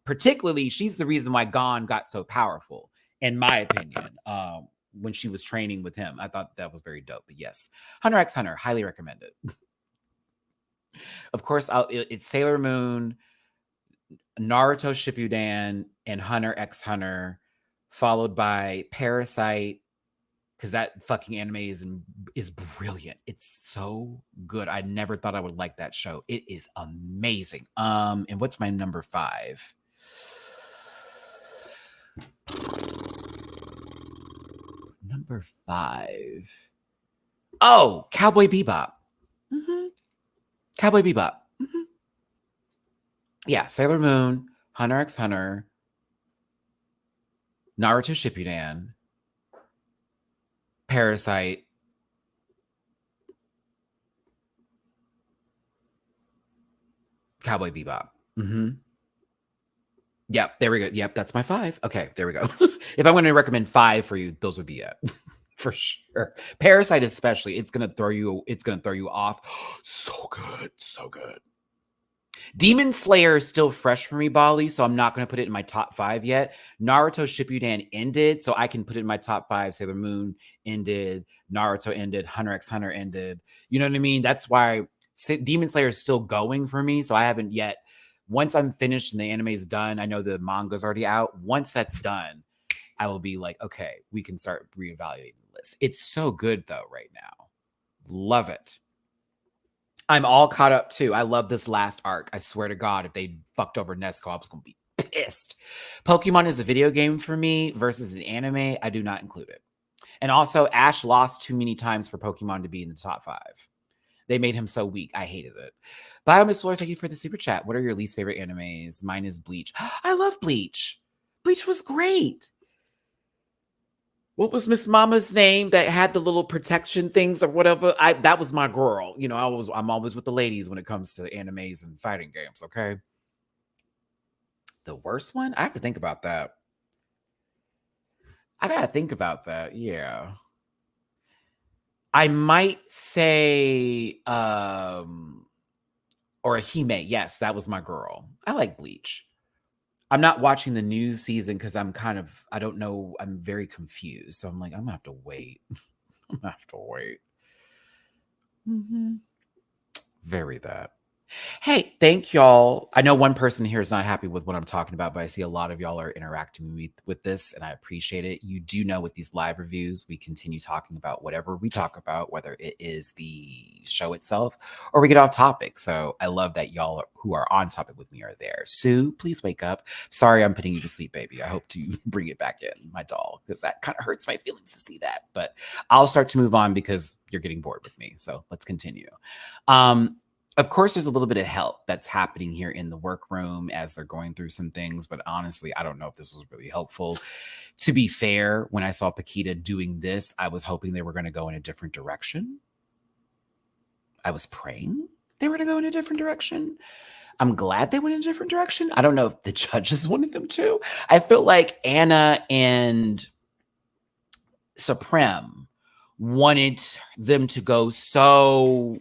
particularly, she's the reason why Gon got so powerful, in my opinion, when she was training with him. I thought that was very dope. But yes, Hunter x Hunter, highly recommended. Of course, it's Sailor Moon, Naruto Shippuden and Hunter x Hunter, followed by Parasite, because that fucking anime is brilliant. It's so good. I never thought I would like that show. It is amazing. And what's my number 5? Number 5. Oh, Cowboy Bebop. Cowboy Bebop. Yeah, Sailor Moon, Hunter x Hunter, Naruto Shippuden, Parasite, Cowboy Bebop. Yep, there we go. Yep, that's my 5. Okay, there we go. If I'm going to recommend 5 for you, those would be it. For sure. Parasite especially, it's going to throw you off. So good. So good. Demon Slayer is still fresh for me, Bali, so I'm not going to put it in my top 5 yet. Naruto Shippuden ended, so I can put it in my top 5. Sailor Moon ended, Naruto ended, Hunter x Hunter ended. You know what I mean? That's why Demon Slayer is still going for me, so I haven't yet. Once I'm finished and the anime is done, I know the manga's already out. Once that's done, I will be like, okay, we can start reevaluating the list. It's so good, though, right now. Love it. I'm all caught up too. I love this last arc. I swear to God, if they fucked over Nesco, I was going to be pissed. Pokemon is a video game for me versus an anime. I do not include it. And also, Ash lost too many times for Pokemon to be in the top 5. They made him so weak. I hated it. Biomiss Floor, thank you for the super chat. What are your least favorite animes? Mine is Bleach. I love Bleach. Bleach was great. What was Miss Mama's name that had the little protection things or whatever? That was my girl. You know, I'm always with the ladies when it comes to animes and fighting games, okay? The worst one? I have to think about that. I gotta think about that, yeah. I might say or Hime. Yes, that was my girl. I like Bleach. I'm not watching the new season because I don't know. I'm very confused. So I'm like, I'm gonna have to wait. I'm gonna have to wait. Very that. Hey, thank y'all. I know one person here is not happy with what I'm talking about, but I see a lot of y'all are interacting with this, and I appreciate it. You do know with these live reviews, we continue talking about whatever we talk about, whether it is the show itself or we get off topic. So I love that y'all who are on topic with me are there. Sue, please wake up. Sorry, I'm putting you to sleep, baby. I hope to bring it back in, my doll, because that kind of hurts my feelings to see that. But I'll start to move on because you're getting bored with me. So let's continue. Of course, there's a little bit of help that's happening here in the workroom as they're going through some things, but honestly, I don't know if this was really helpful. To be fair, when I saw Paquita doing this, I was hoping they were going to go in a different direction. I was praying they were going to go in a different direction. I'm glad they went in a different direction. I don't know if the judges wanted them to. I feel like Anna and Supreme wanted them to go so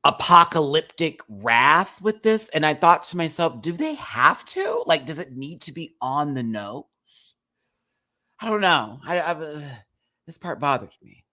apocalyptic wrath with this, and I thought to myself, do they have to? Like, does it need to be on the nose? I don't know. This part bothered me.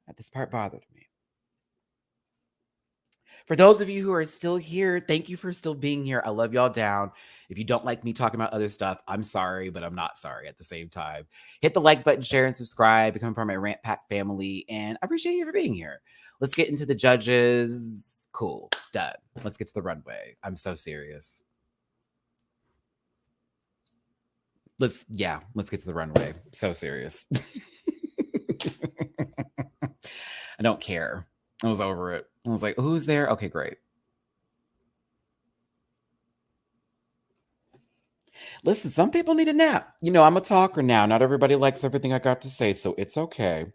For those of you who are still here, thank you for still being here. I love y'all down. If you don't like me talking about other stuff, I'm sorry, but I'm not sorry at the same time. Hit the like button, share, and subscribe. Become part of my Rant Pack family, and I appreciate you for being here. Let's get into the judges. Cool. Done. Let's get to the runway. I'm so serious. Let's get to the runway. So serious. I don't care. I was over it. I was like, who's there? Okay, great. Listen, some people need a nap. You know, I'm a talker now. Not everybody likes everything I got to say, so it's okay.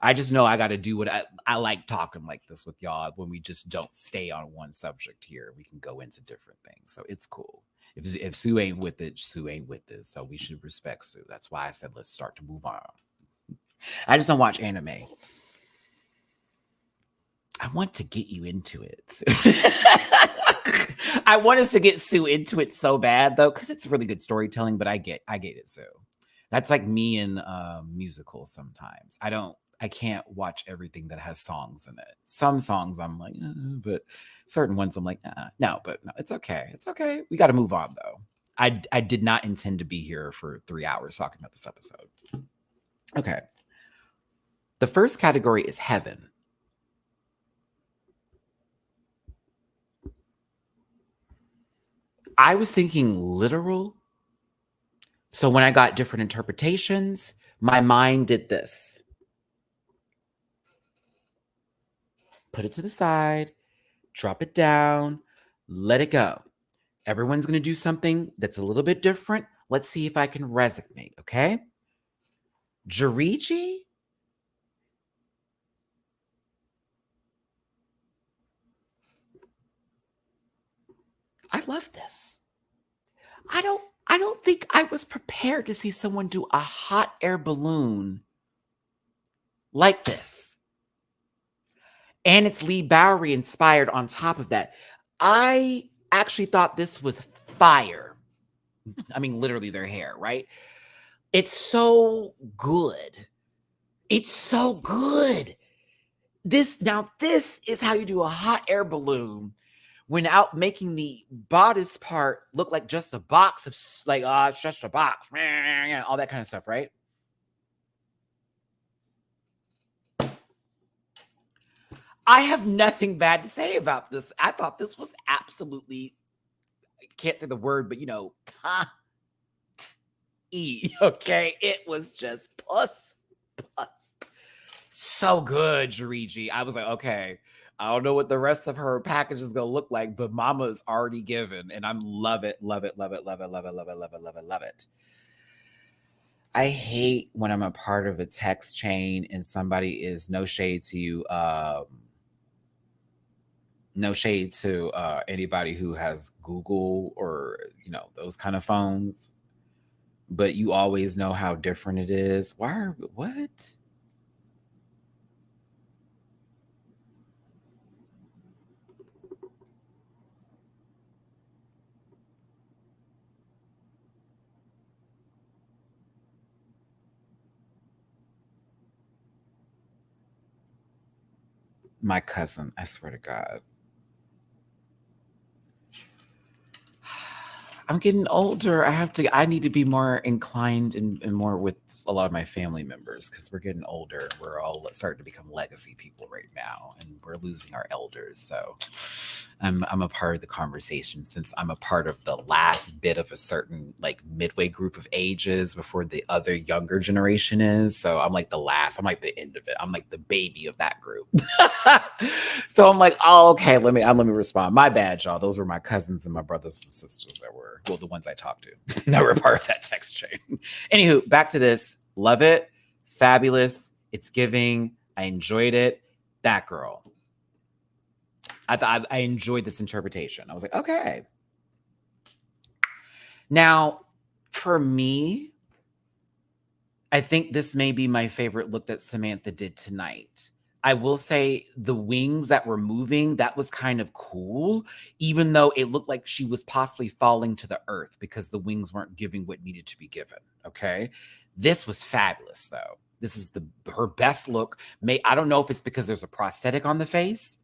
I just know I got to do what I like talking like this with y'all when we just don't stay on one subject here. We can go into different things. So it's cool. If Sue ain't with it, Sue ain't with this. So we should respect Sue. That's why I said let's start to move on. I just don't watch anime. I want to get you into it. I want us to get Sue into it so bad though, because it's really good storytelling, but I get it, Sue. That's like me in musicals sometimes. I don't I can't watch everything that has songs in it. Some songs I'm like, but certain ones I'm like, no, but no, it's okay. It's okay. We got to move on though. I did not intend to be here for 3 hours talking about this episode. Okay. The first category is heaven. I was thinking literal. So when I got different interpretations, my mind did this. Put it to the side, drop it down, let it go. Everyone's going to do something that's a little bit different. Let's see if I can resonate, okay? Jariji? I love this. I don't think I was prepared to see someone do a hot air balloon like this. And it's Lee Bowery inspired on top of that. I actually thought this was fire. I mean, literally their hair, right? It's so good. It's so good. This is how you do a hot air balloon without making the bodice part look like just a box of like, it's just a box, all that kind of stuff, right? I have nothing bad to say about this. I thought this was absolutely, I can't say the word, but okay? It was just plus. So good, Jariji. I was like, okay, I don't know what the rest of her package is gonna look like, but Mama is already given, and I'm love it. I hate when I'm a part of a text chain and somebody is no shade to you, no shade to anybody who has Google or those kind of phones, but you always know how different it is. What? My cousin, I swear to God. I'm getting older. I need to be more inclined and more with a lot of my family members because we're getting older. We're all starting to become legacy people right now, and we're losing our elders. So I'm a part of the conversation since I'm a part of the last bit of a certain like midway group of ages before the other younger generation is. So I'm like the last, I'm like the end of it. I'm like the baby of that group. So I'm like, oh, okay, let me respond. My bad, y'all. Those were my cousins and my brothers and sisters that were, well, the ones I talked to that were part of that text chain. Anywho, back to this. Love it. Fabulous. It's giving. I enjoyed it. That girl. I thought I enjoyed this interpretation. I was like, okay. Now, for me, I think this may be my favorite look that Samantha did tonight. I will say the wings that were moving, that was kind of cool, even though it looked like she was possibly falling to the earth because the wings weren't giving what needed to be given. Okay. This was fabulous though. This is her best look. I don't know if it's because there's a prosthetic on the face.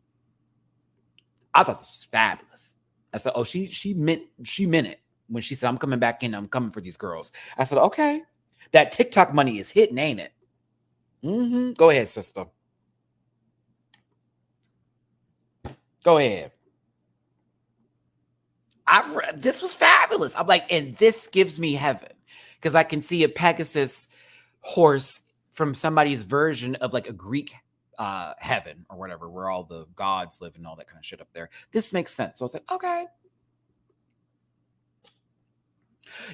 I thought this was fabulous. I said, oh, she meant it when she said, I'm coming back in. I'm coming for these girls. I said, okay, that TikTok money is hitting, ain't it? Mm-hmm. Go ahead, sister. Go ahead. This was fabulous. I'm like, and this gives me heaven because I can see a Pegasus horse from somebody's version of like a Greek heaven or whatever, where all the gods live and all that kind of shit up there. This makes sense. So I was like, okay.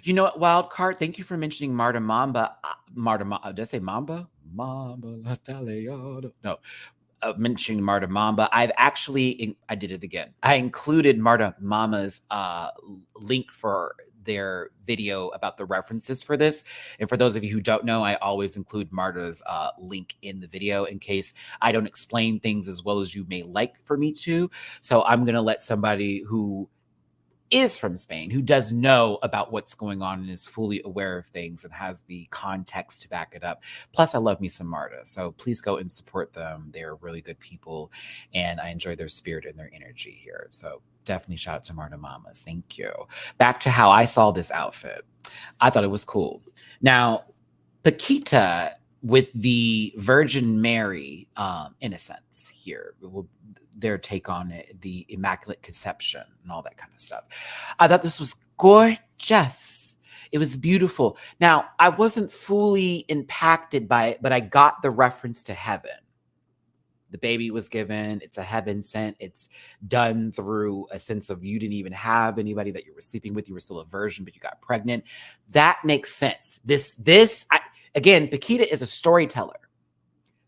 You know what, Wild Card? Thank you for mentioning Marta Mamba. Did I say Mamba? Mamba Italiano. No, mentioning Marta Mamba. I did it again. I included Marta Mama's link for their video about the references for this. And for those of you who don't know, I always include Marta's link in the video in case I don't explain things as well as you may like for me to. So I'm going to let somebody who is from Spain, who does know about what's going on and is fully aware of things and has the context to back it up. Plus, I love me some Marta. So please go and support them. They're really good people, and I enjoy their spirit and their energy here. So definitely shout out to Marta Mamas. Thank you. Back to how I saw this outfit. I thought it was cool. Now, Paquita with the Virgin Mary innocence here, their take on it, the Immaculate Conception and all that kind of stuff. I thought this was gorgeous. It was beautiful. Now, I wasn't fully impacted by it, but I got the reference to heaven. The baby was given, it's a heaven sent, it's done through a sense of you didn't even have anybody that you were sleeping with, you were still a virgin, but you got pregnant. That makes sense. Again, Paquita is a storyteller.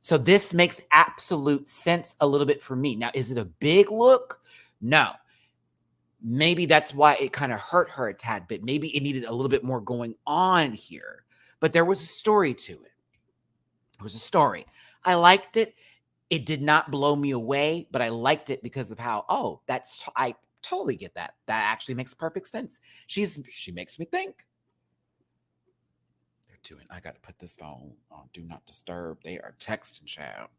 So this makes absolute sense a little bit for me. Now, is it a big look? No. Maybe that's why it kind of hurt her a tad bit. Maybe it needed a little bit more going on here. But there was a story to it. It was a story. I liked it. It did not blow me away, but I liked it because of how, I totally get that. That actually makes perfect sense. She makes me think. I got to put this phone on do not disturb. They are texting, child.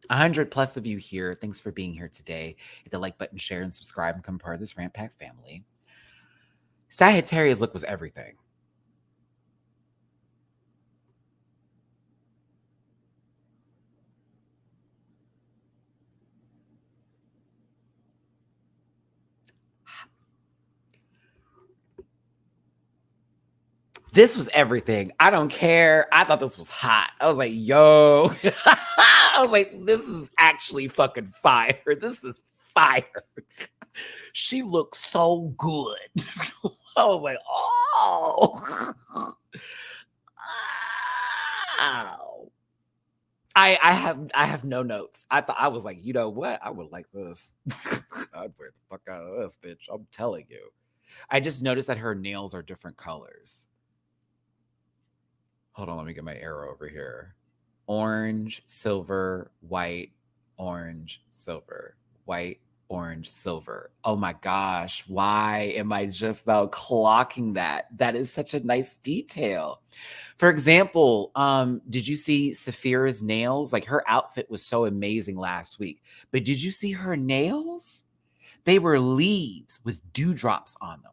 100 plus of you here. Thanks for being here today. Hit the like button, share, and subscribe, and become part of this Rant Pack family. Sagittarius look was everything. This was everything. I don't care. I thought this was hot. I was like, yo. I was like, this is actually fucking fire. This is fire. She looks so good. I was like, oh. Wow. I have no notes. I was like, you know what? I would like this. I'd wear the fuck out of this, bitch. I'm telling you. I just noticed that her nails are different colors. Hold on, let me get my arrow over here. Orange, silver, white, orange, silver, white, orange, silver. Oh my gosh, why am I just now clocking that? That is such a nice detail. For example, did you see Saphira's nails? Like her outfit was so amazing last week, but did you see her nails? They were leaves with dewdrops on them.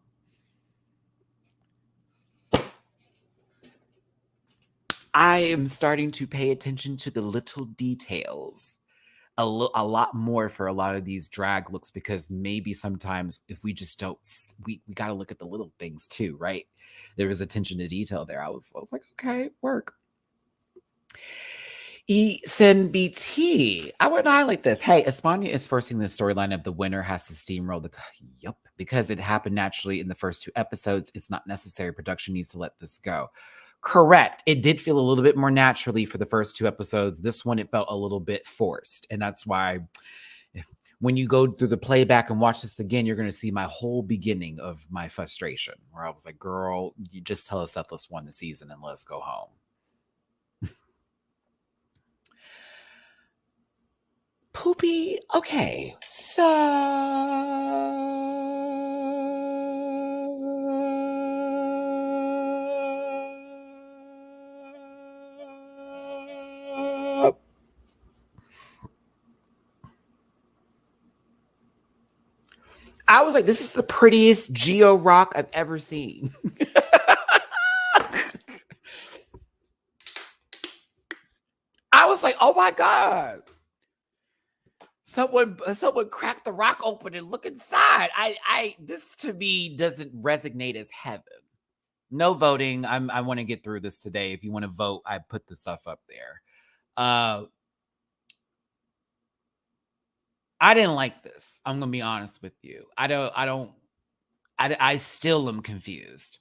I am starting to pay attention to the little details a lot more for a lot of these drag looks, because maybe sometimes if we just don't, we got to look at the little things too, right? There was attention to detail there. I was like, okay, work. I would highlight this. Hey, España is forcing the storyline of the winner has to steamroll the. Yep, because it happened naturally in the first 2 episodes. It's not necessary. Production needs to let this go. Correct. It did feel a little bit more naturally for the first 2 episodes. This one, it felt a little bit forced. And that's why when you go through the playback and watch this again, you're going to see my whole beginning of my frustration, where I was like, girl, you just tell us Sethless won the season and let's go home. Poopy. Okay. So I was like, this is the prettiest Geo rock I've ever seen. I was like, oh my God. Someone crack the rock open and look inside. This to me doesn't resonate as heaven. No voting. I want to get through this today. If you want to vote, I put the stuff up there. I didn't like this. I'm gonna be honest with you. I still am confused.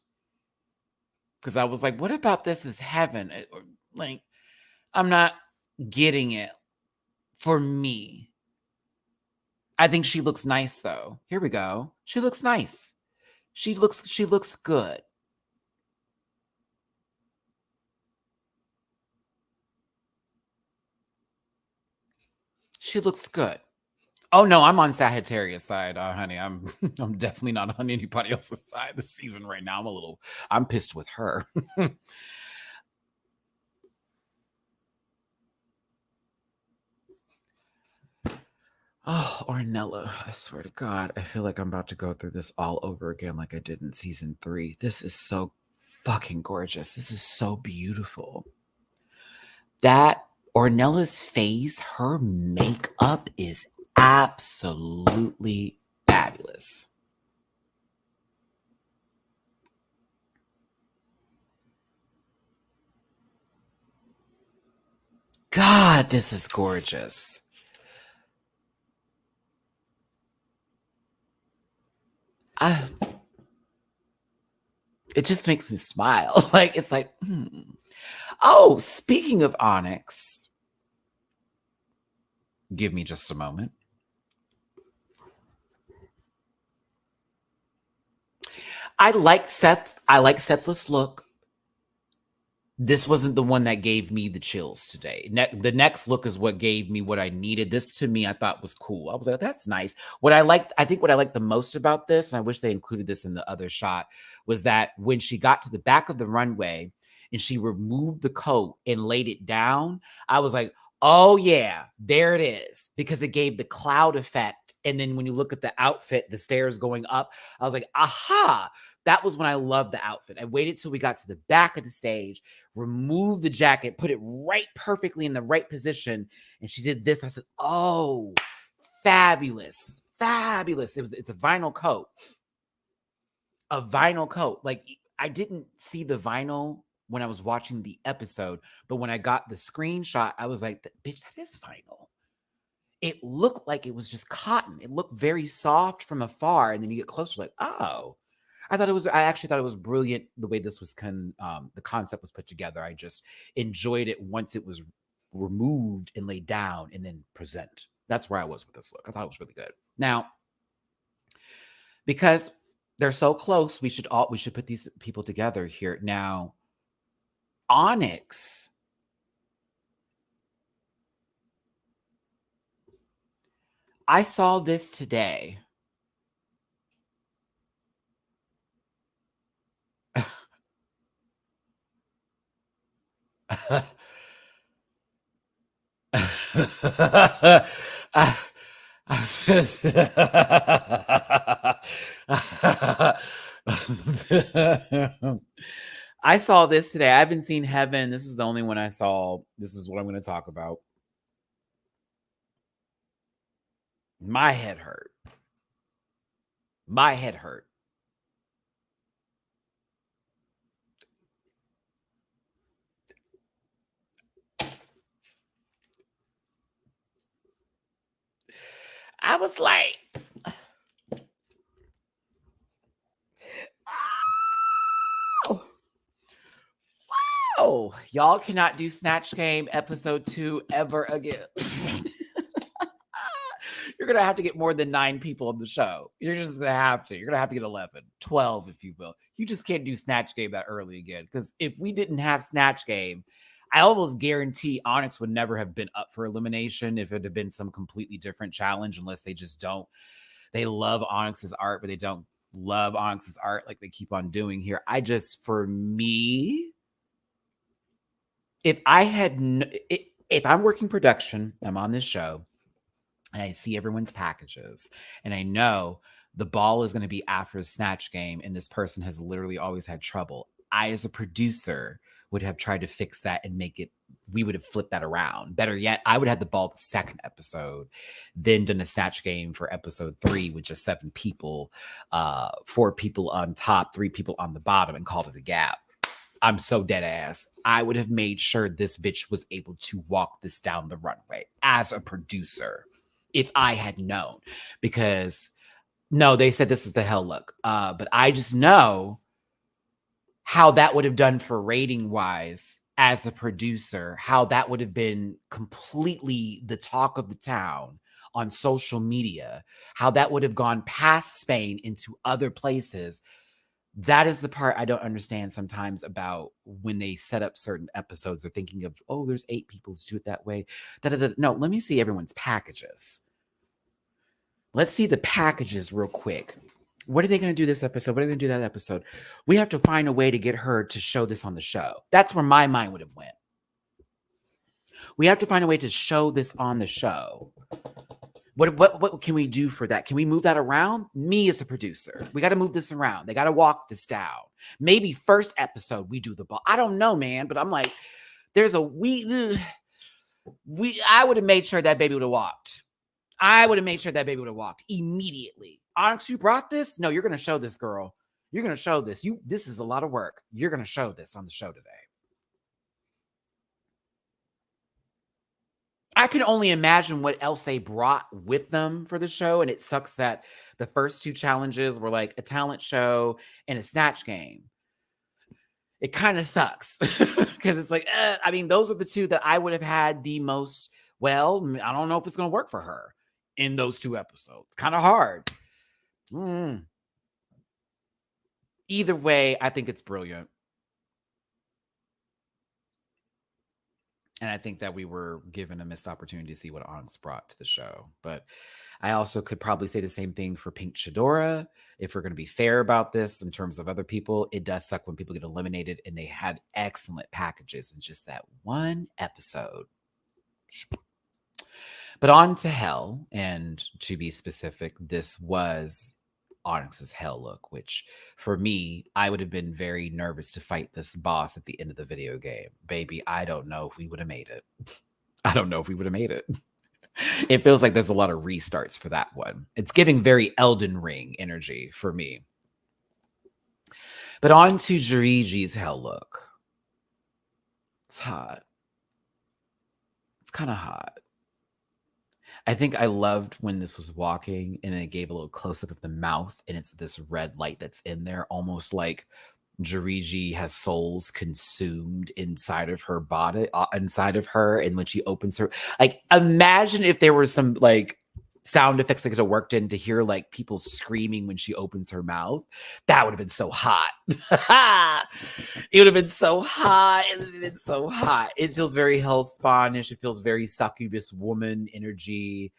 Because I was like, what about this is heaven? Like, I'm not getting it for me. I think she looks nice though. Here we go. She looks nice. She looks good. She looks good. Oh no, I'm on Sagittarius side, honey. I'm I'm definitely not on anybody else's side this season right now. I'm pissed with her. Oh, Ornella, I swear to God, I feel like I'm about to go through this all over again like I did in season 3. This is so fucking gorgeous. This is so beautiful. That Ornella's face, her makeup is absolutely fabulous. God, this is gorgeous. I, it just makes me smile. Like, it's like, Oh, speaking of Onyx, give me just a moment. I like Seth's look. This wasn't the one that gave me the chills today. The next look is what gave me what I needed. This to me, I thought was cool. I was like, that's nice. I think what I liked the most about this, and I wish they included this in the other shot, was that when she got to the back of the runway and she removed the coat and laid it down, I was like, oh yeah, there it is. Because it gave the cloud effect. And then when you look at the outfit, the stairs going up, I was like, aha, that was when I loved the outfit. I waited till we got to the back of the stage, removed the jacket, put it right perfectly in the right position, and she did this. I said, "Oh, fabulous, fabulous!" It's a vinyl coat, a vinyl coat. Like I didn't see the vinyl when I was watching the episode, but when I got the screenshot, I was like, "Bitch, that is vinyl." It looked like it was just cotton. It looked very soft from afar, and then you get closer, like, oh. I actually thought it was brilliant the way this was the concept was put together. I just enjoyed it once it was removed and laid down and then present. That's where I was with this look. I thought it was really good. Now, because they're so close, we should put these people together here. Now, Onyx, I saw this today. I saw this today. I haven't seen Heaven. This is the only one I saw. This is what I'm going to talk about. My head hurt. My head hurt. I was like, oh, wow. Y'all cannot do Snatch Game episode 2 ever again. You're going to have to get more than 9 people on the show. You're just going to have to. You're going to have to get 11, 12, if you will. You just can't do Snatch Game that early again. Because if we didn't have Snatch Game, I almost guarantee Onyx would never have been up for elimination if it had been some completely different challenge, unless they just don't. They love Onyx's art, but they don't love Onyx's art like they keep on doing here. For me, if I'm working production, I'm on this show, and I see everyone's packages, and I know the ball is going to be after a Snatch Game, and this person has literally always had trouble. I, as a producer, would have tried to fix that and we would have flipped that around. Better yet, I would have the ball the second episode, then done a Snatch Game for episode 3 with just 7 people, 4 people on top, 3 people on the bottom, and called it a gap. I'm so dead ass. I would have made sure this bitch was able to walk this down the runway as a producer if I had known. Because no, they said this is the hell look. But I just know how that would have done for rating wise as a producer, how that would have been completely the talk of the town on social media, how that would have gone past Spain into other places. That is the part I don't understand sometimes about when they set up certain episodes. They're thinking of, oh, there's 8 people, let's do it that way. No, let me see everyone's packages. Let's see the packages real quick. What are they going to do this episode? What are they going to do that episode? We have to find a way to get her to show this on the show. That's where my mind would have went. We have to find a way to show this on the show. What can we do for that? Can we move that around? Me as a producer, we got to move this around. They got to walk this down. Maybe first episode we do the ball. I don't know, man, but I'm like, there's a I would have made sure that baby would have walked. I would have made sure that baby would have walked immediately. Onyx, you brought this? No, you're going to show this, girl. You're going to show this. This is a lot of work. You're going to show this on the show today. I can only imagine what else they brought with them for the show. And it sucks that the first two challenges were like a talent show and a snatch game. It kind of sucks because it's like, I mean, those are the two that I would have had the most. Well, I don't know if it's going to work for her in those two episodes. Kind of hard. Either way, I think it's brilliant. And I think that we were given a missed opportunity to see what Onyx brought to the show. But I also could probably say the same thing for Pink Chidora. If we're going to be fair about this in terms of other people, it does suck when people get eliminated, and they had excellent packages in just that one episode. But on to Hell, and to be specific, this was Onyx's Hell look, which for me, I would have been very nervous to fight this boss at the end of the video game. Baby, I don't know if we would have made it. I don't know if we would have made it. It feels like there's a lot of restarts for that one. It's giving very Elden Ring energy for me. But on to Jiriji's Hell look. It's hot. It's kind of hot. I think I loved when this was walking and it gave a little close up of the mouth, and it's this red light that's in there, almost like Jiriji has souls consumed inside of her body, inside of her. And when she opens her, like, imagine if there were some like sound effects that could have worked in to hear like people screaming when she opens her mouth. That would have been so hot. It would have been so hot. It would have been so hot. It feels very Hellspawnish. It feels very succubus woman energy.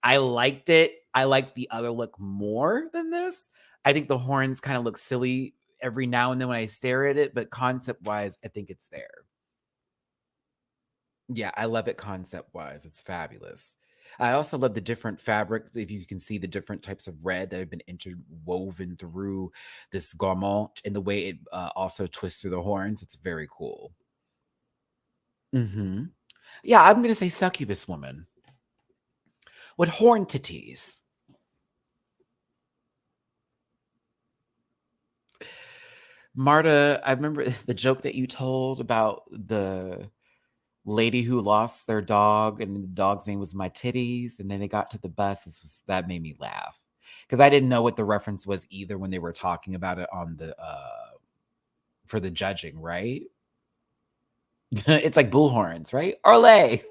I liked it. I liked the other look more than this. I think the horns kind of look silly every now and then when I stare at it, but concept-wise, I think it's there. Yeah, I love it concept-wise. It's fabulous. I also love the different fabrics. If you can see the different types of red that have been interwoven through this garment and the way it also twists through the horns. It's very cool. Yeah, I'm going to say succubus woman with horn titties. Marta, I remember the joke that you told about the lady who lost their dog, and the dog's name was My Titties, and then they got to the bus. That made me laugh because I didn't know what the reference was either when they were talking about it on the for the judging, right? It's like bullhorns, right? Orlay.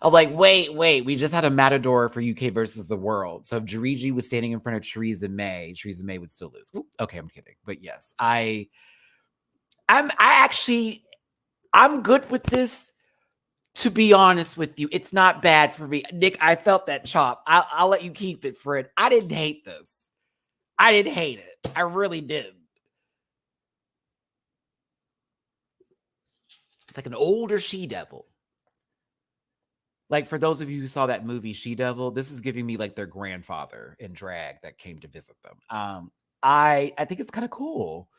I'm like, wait, we just had a matador for UK versus the world. So if Jiriji was standing in front of Theresa May would still lose. Ooh, okay, I'm kidding. But yes, I'm good with this. To be honest with you, it's not bad for me. Nick, I felt that chop. I'll let you keep it, Fred. I didn't hate this. I didn't hate it. I really did. It's like an older she-devil. Like, for those of you who saw that movie She-Devil, this is giving me like their grandfather in drag that came to visit them. I think it's kind of cool.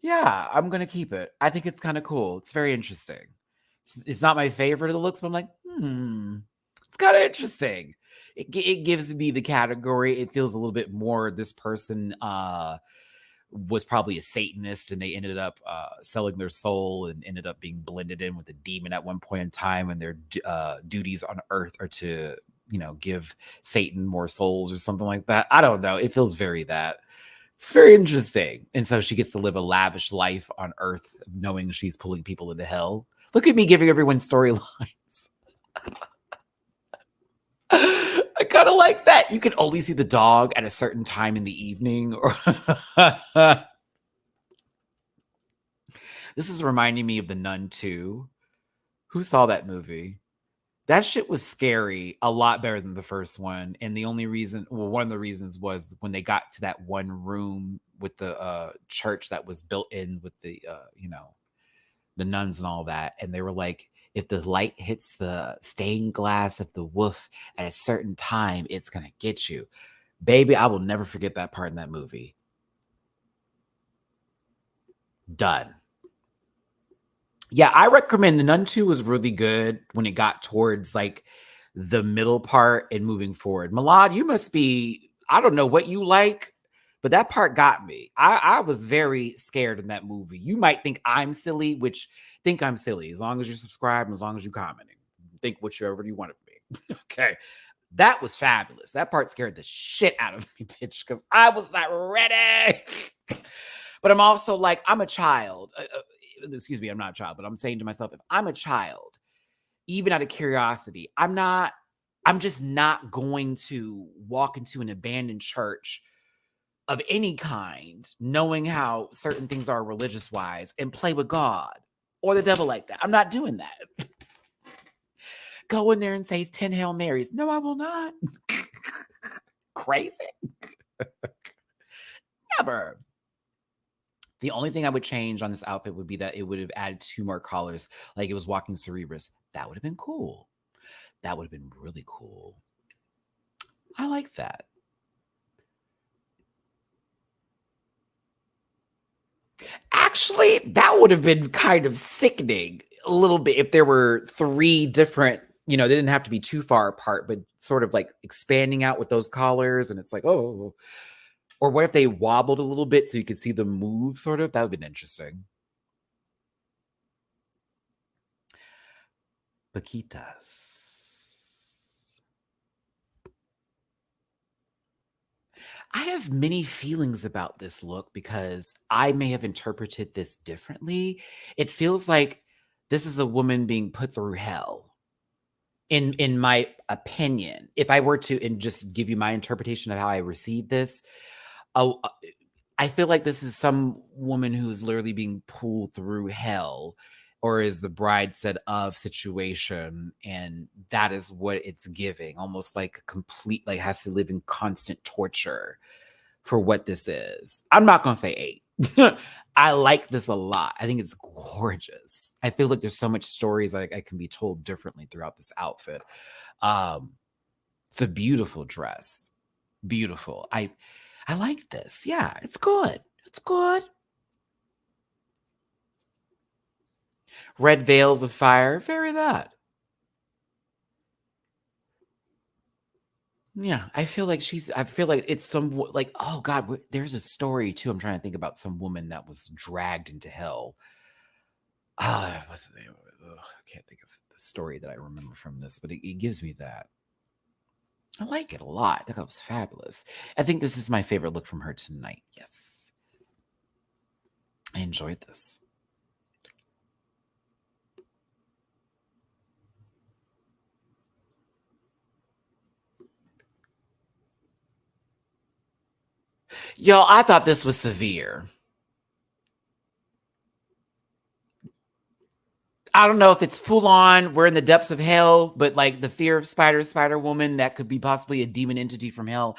Yeah, I'm gonna keep it. I think it's kind of cool. It's very interesting. It's not my favorite of the looks, but I'm like, it's kind of interesting. It gives me the category. It feels a little bit more this person was probably a Satanist, and they ended up selling their soul and ended up being blended in with a demon at one point in time, and their duties on earth are to, give Satan more souls or something like that. I don't know. It feels very that. It's very interesting. And so she gets to live a lavish life on earth, knowing she's pulling people into hell. Look at me giving everyone storylines. I kind of like that. You can only see the dog at a certain time in the evening. This is reminding me of The Nun 2. Who saw that movie? That shit was scary, a lot better than the first one, and the only reason well, one of the reasons was when they got to that one room with the, church that was built in with the, the nuns and all that, and they were like, "If the light hits the stained glass of the wolf at a certain time, it's gonna get you." Baby, I will never forget that part in that movie. Done. Yeah, I recommend The Nun 2 was really good when it got towards, like, the middle part and moving forward. Milad, you must be I don't know what you like, but that part got me. I was very scared in that movie. You might think I'm silly, which think I'm silly as long as you're subscribed and as long as you're commenting. Think whatever you want of me. Okay. That was fabulous. That part scared the shit out of me, bitch, because I was not ready. But I'm also like, I'm a child. Excuse me, I'm not a child, but I'm saying to myself, if I'm a child, even out of curiosity, I'm just not going to walk into an abandoned church of any kind, knowing how certain things are religious wise, and play with God or the devil like that. I'm not doing that. Go in there and say 10 Hail Marys. No, I will not. Crazy. Never. The only thing I would change on this outfit would be that it would have added 2 more collars, like it was walking Cerebrus. That would have been cool. That would have been really cool. I like that. Actually, that would have been kind of sickening a little bit if there were 3 different, they didn't have to be too far apart, but sort of like expanding out with those collars. And it's like, oh, or what if they wobbled a little bit so you could see them move, sort of? That would have been interesting. Paquitas. I have many feelings about this look because I may have interpreted this differently. It feels like this is a woman being put through hell. In my opinion, if I were to and just give you my interpretation of how I received this, oh, I feel like this is some woman who's literally being pulled through hell, or is the bride said of situation, and that is what it's giving, almost like a complete, like has to live in constant torture for what this is. I'm not gonna say 8. I like this a lot. I think it's gorgeous. I feel like there's so much stories I can be told differently throughout this outfit. It's a beautiful dress. Beautiful. I like this. Yeah, it's good. It's good. Red veils of fire. Very that. Yeah, I feel like it's some like, oh God, there's a story too. I'm trying to think about some woman that was dragged into hell. What's the name of it? Ugh, I can't think of the story that I remember from this, but it gives me that. I like it a lot. I think that was fabulous. I think this is my favorite look from her tonight. Yes. I enjoyed this. Yo, I thought this was severe. I don't know if it's full on, we're in the depths of hell, but like the fear of Spider Woman, that could be possibly a demon entity from hell.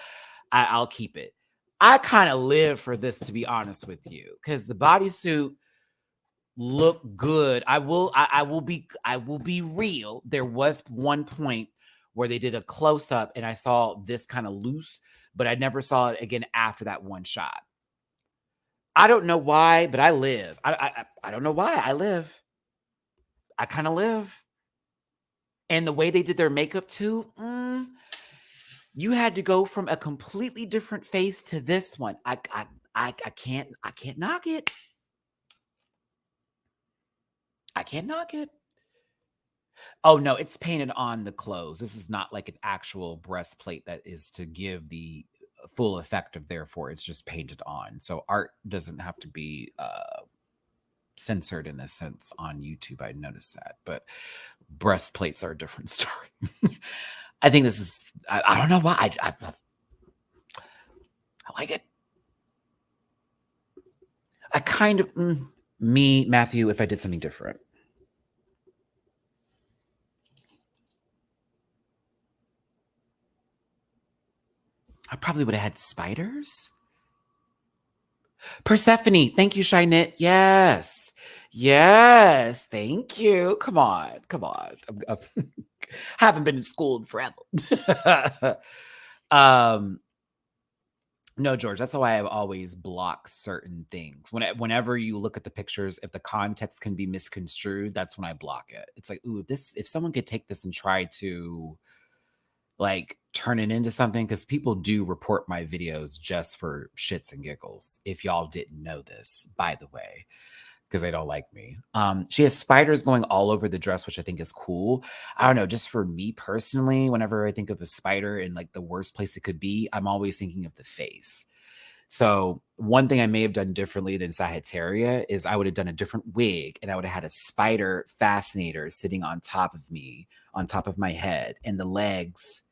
I'll keep it. I kind of live for this, to be honest with you, because the bodysuit looked good. I will be real. There was one point where they did a close up and I saw this kind of loose, but I never saw it again after that one shot. I don't know why, but I live. I don't know why I live. I kind of live. And the way they did their makeup too, you had to go from a completely different face to this one. I can't knock it. I can't knock it. Oh no, it's painted on the clothes. This is not like an actual breastplate that is to give the full effect of therefore it's just painted on. So art doesn't have to be censored in a sense on YouTube. I noticed that, but breastplates are a different story. I think this is. I don't know why. I like it. I kind of me Matthew. If I did something different, probably would have had spiders. Persephone. Thank you, Shynette. Yes. Yes. Thank you. Come on. Come on. Haven't been in school in forever. um, no, George, that's why I've always blocked certain things. Whenever you look at the pictures, if the context can be misconstrued, that's when I block it. It's like, ooh, if someone could take this and try to like turn it into something, because people do report my videos just for shits and giggles. If y'all didn't know this, by the way, because they don't like me. She has spiders going all over the dress, which I think is cool. I don't know, just for me personally, whenever I think of a spider in like the worst place it could be, I'm always thinking of the face. So one thing I may have done differently than Sagittaria is I would have done a different wig, and I would have had a spider fascinator sitting on top of me, on top of my head, and the legs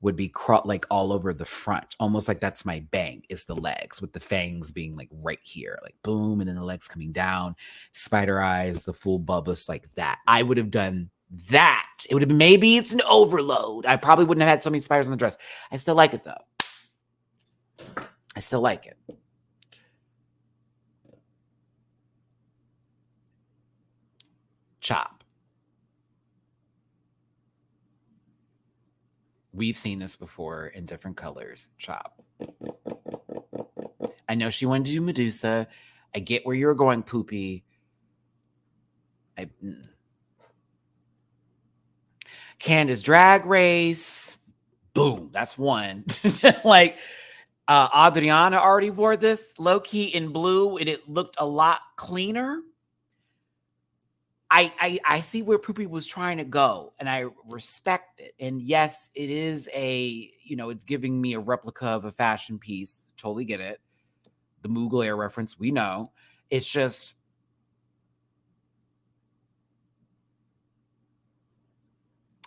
would be like all over the front, almost like that's my bang, is the legs, with the fangs being like right here, like boom, and then the legs coming down, spider eyes, the full bulbous, like that. I would have done that. It would have been, maybe it's an overload. I probably wouldn't have had so many spiders on the dress. I still like it though. I still like it. Chop. We've seen this before in different colors. Chop. I know she wanted to do Medusa. I get where you're going, Poopy. Candace Drag Race. Boom. That's one. Like, Adriana already wore this low-key in blue, and it looked a lot cleaner. I see where Poopy was trying to go, and I respect it. And yes, it is it's giving me a replica of a fashion piece. Totally get it. The Mugler reference, we know. It's just,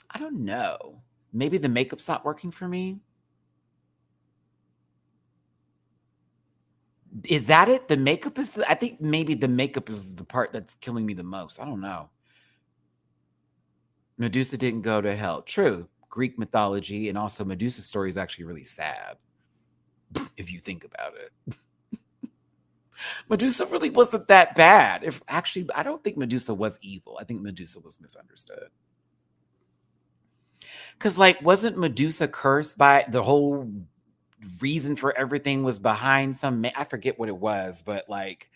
I don't know. Maybe the makeup's not working for me. Is that it? The makeup is I think maybe the makeup is the part that's killing me the most. I don't know. Medusa didn't go to hell. True. Greek mythology, and also Medusa's story is actually really sad, if you think about it. Medusa really wasn't that bad. I don't think Medusa was evil. I think Medusa was misunderstood. Because, like, wasn't Medusa cursed by the whole reason for everything was behind some I forget what it was, but like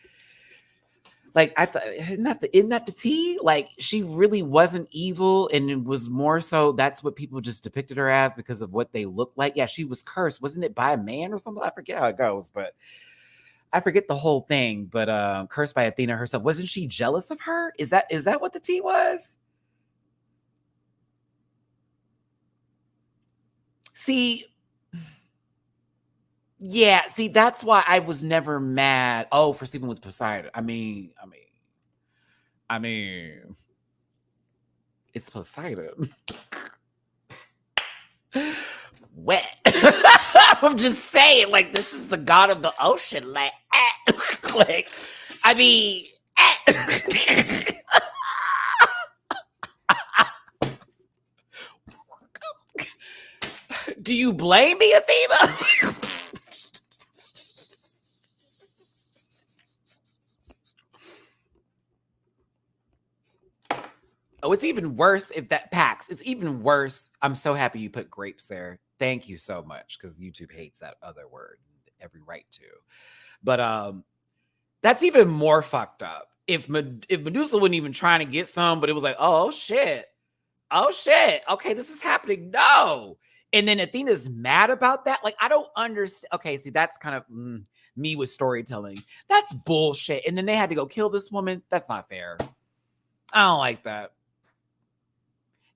I thought, isn't that the tea? Like, she really wasn't evil, and it was more so that's what people just depicted her as because of what they looked like. Yeah, she was cursed. Wasn't it by a man or something? I forget how it goes, but I forget the whole thing. But cursed by Athena herself. Wasn't she jealous of her? Is that what the tea was? See, yeah, see, that's why I was never mad. Oh, for sleeping with Poseidon. I mean, it's Poseidon. Wet. I'm just saying, like, this is the god of the ocean. Like, like, I mean, do you blame me, Athena? Oh, it's even worse if that Pax. It's even worse. I'm so happy you put grapes there. Thank you so much, because YouTube hates that other word. Every right to. But that's even more fucked up. If Medusa wasn't even trying to get some, but it was like, oh shit. Okay, this is happening. No. And then Athena's mad about that. Like, I don't understand. Okay, see, that's kind of me with storytelling. That's bullshit. And then they had to go kill this woman. That's not fair. I don't like that.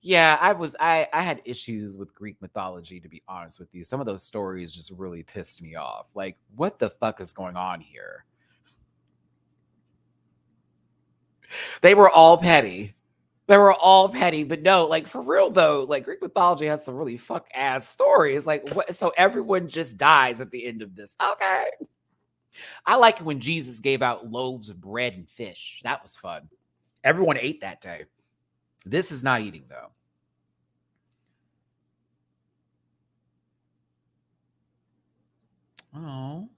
Yeah, I had issues with Greek mythology, to be honest with you. Some of those stories just really pissed me off. Like, what the fuck is going on here? They were all petty. But no, like, for real though, like, Greek mythology has some really fuck ass stories. Like, what? So everyone just dies at the end of this. Okay. I like it when Jesus gave out loaves of bread and fish. That was fun. Everyone ate that day. This is not eating though. Oh.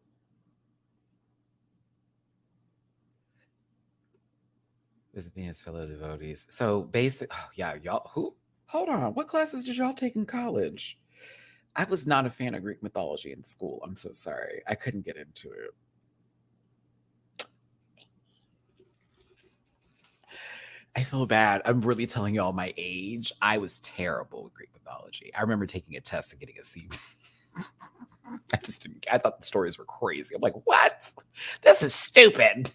Visit Venus fellow devotees. So basic oh yeah, y'all who hold on. What classes did y'all take in college? I was not a fan of Greek mythology in school. I'm so sorry. I couldn't get into it. I feel bad. I'm really telling y'all my age. I was terrible with Greek mythology. I remember taking a test and getting a C. I just didn't. I thought the stories were crazy. I'm like, what? This is stupid.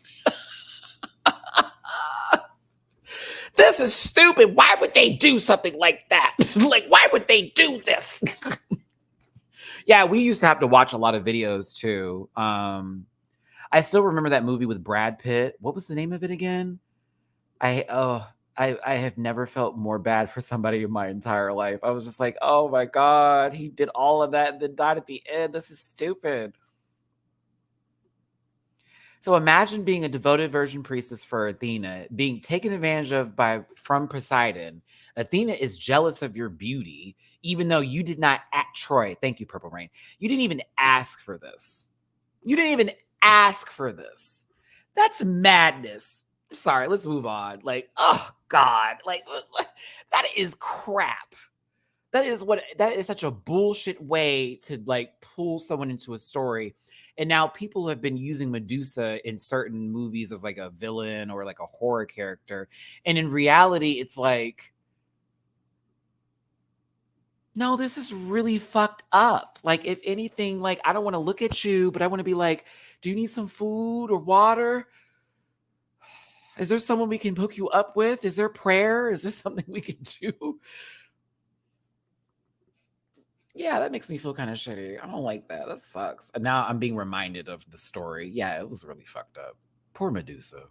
This is stupid. Why would they do something like that? Like, why would they do this? Yeah, we used to have to watch a lot of videos too. I still remember that movie with Brad Pitt. What was the name of it again? I oh I have never felt more bad for somebody in my entire life. I was just like, oh my God, he did all of that and then died at the end. This is stupid. So imagine being a devoted virgin priestess for Athena, being taken advantage of by from Poseidon. Athena is jealous of your beauty, even though you did not act Troy. Thank you, Purple Rain. You didn't even ask for this. You didn't even ask for this. That's madness. Sorry, let's move on. Like, oh God, like that is crap. That is such a bullshit way to like pull someone into a story. And now people have been using Medusa in certain movies as like a villain or like a horror character. And in reality, it's like, no, this is really fucked up. Like, if anything, like, I don't want to look at you, but I want to be like, do you need some food or water? Is there someone we can hook you up with? Is there prayer? Is there something we can do? Yeah, that makes me feel kind of shitty. I don't like that. That sucks. And now I'm being reminded of the story. Yeah, it was really fucked up. Poor Medusa.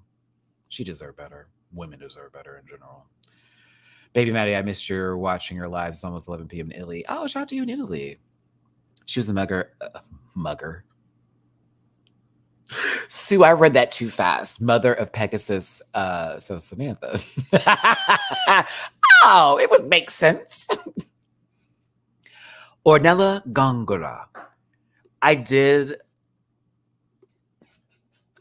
She deserved better. Women deserve better in general. Baby Maddie, I missed your watching your lives. It's almost 11 p.m. in Italy. Oh, shout out to you in Italy. She was the mugger. Mugger. Sue, I read that too fast. Mother of Pegasus. So Samantha. Oh, it would make sense. Ornella Gongora. I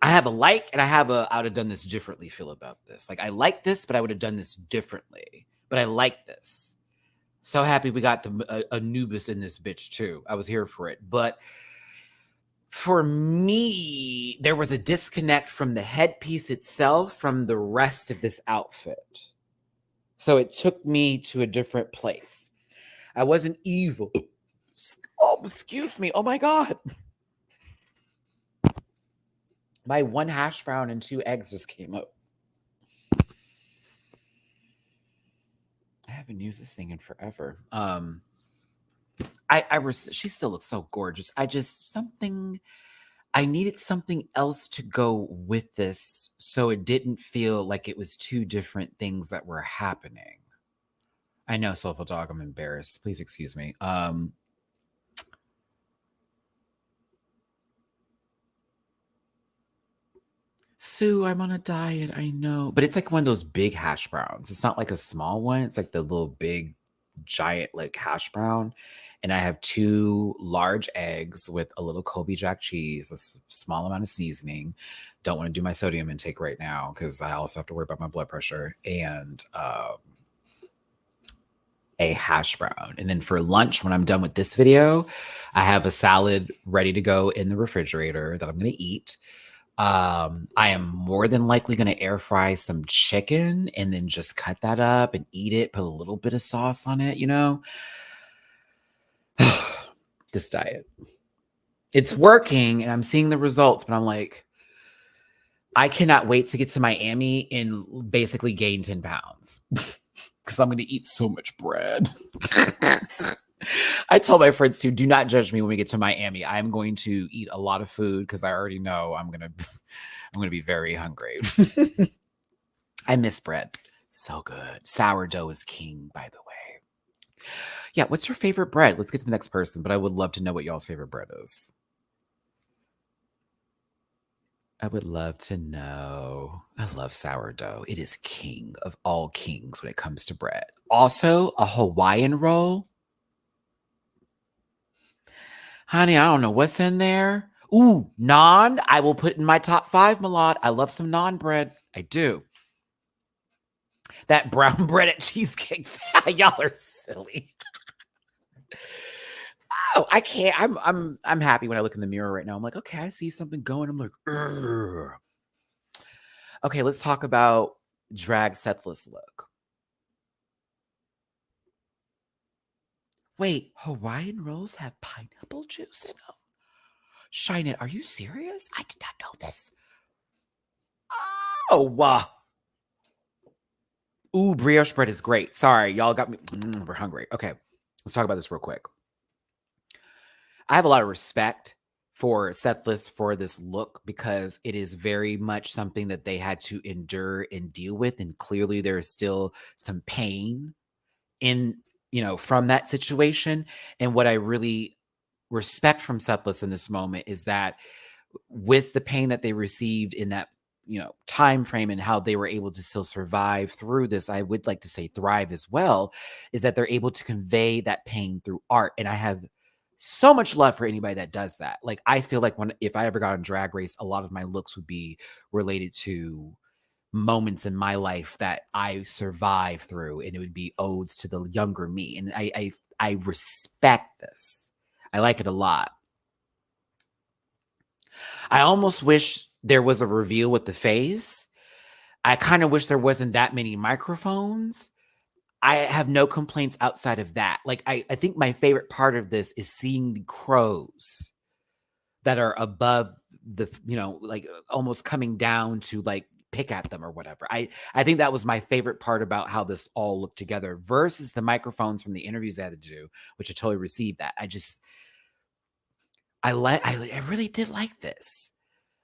have a like and I would have done this differently feel about this. Like, I like this, but I would have done this differently. But I like this. So happy we got the Anubis in this bitch too. I was here for it. But for me, there was a disconnect from the headpiece itself from the rest of this outfit. So it took me to a different place. I wasn't evil. Oh, excuse me. Oh my God. My one hash brown and 2 eggs just came up. I haven't used this thing in forever. She still looks so gorgeous. I needed something else to go with this so it didn't feel like it was 2 different things that were happening. I know, Soulful Dog, I'm embarrassed. Please excuse me. Sue, I'm on a diet. I know. But it's like one of those big hash browns. It's not like a small one. It's like the little big, giant, like hash brown. And I have 2 large eggs with a little Kobe Jack cheese, a small amount of seasoning. Don't want to do my sodium intake right now because I also have to worry about my blood pressure. And a hash brown. And then for lunch, when I'm done with this video, I have a salad ready to go in the refrigerator that I'm going to eat. I am more than likely going to air fry some chicken and then just cut that up and eat it, put a little bit of sauce on it, you know? This diet. It's working and I'm seeing the results, but I'm like, I cannot wait to get to Miami and basically gain 10 pounds because I'm going to eat so much bread. I told my friends to do not judge me when we get to Miami. I'm going to eat a lot of food because I already know I'm going to be very hungry. I miss bread. So good. Sourdough is king, by the way. Yeah, what's your favorite bread? Let's get to the next person, but I would love to know what y'all's favorite bread is. I would love to know. I love sourdough. It is king of all kings when it comes to bread. Also, a Hawaiian roll. Honey, I don't know what's in there. Ooh, naan. I will put in my top 5, Milad. I love some naan bread. I do. That brown bread at Cheesecake. Y'all are silly. Oh, I can't. I'm happy when I look in the mirror right now. I'm like, okay, I see something going. I'm like, "Ugh." Okay, let's talk about drag Sethless look. Wait, Hawaiian rolls have pineapple juice in them? Shine it. Are you serious? I did not know this. Oh, wow. Ooh, brioche bread is great. Sorry, y'all got me. We're hungry. Okay, let's talk about this real quick. I have a lot of respect for Sethless for this look because it is very much something that they had to endure and deal with. And clearly, there is still some pain in, from that situation. And what I really respect from Sethless in this moment is that with the pain that they received in that time frame and how they were able to still survive through this, I would like to say thrive as well, is that they're able to convey that pain through art. And I have so much love for anybody that does that. Like, I feel like if I ever got on Drag Race, a lot of my looks would be related to moments in my life that I survived through, and it would be odes to the younger me. And I respect this. I like it a lot. I almost wish there was a reveal with the face. I kind of wish there wasn't that many microphones. I have no complaints outside of that. Like, I think my favorite part of this is seeing the crows that are above the, like almost coming down to like pick at them or whatever. I think that was my favorite part about how this all looked together versus the microphones from the interviews they had to do, which I totally received that. I really did like this.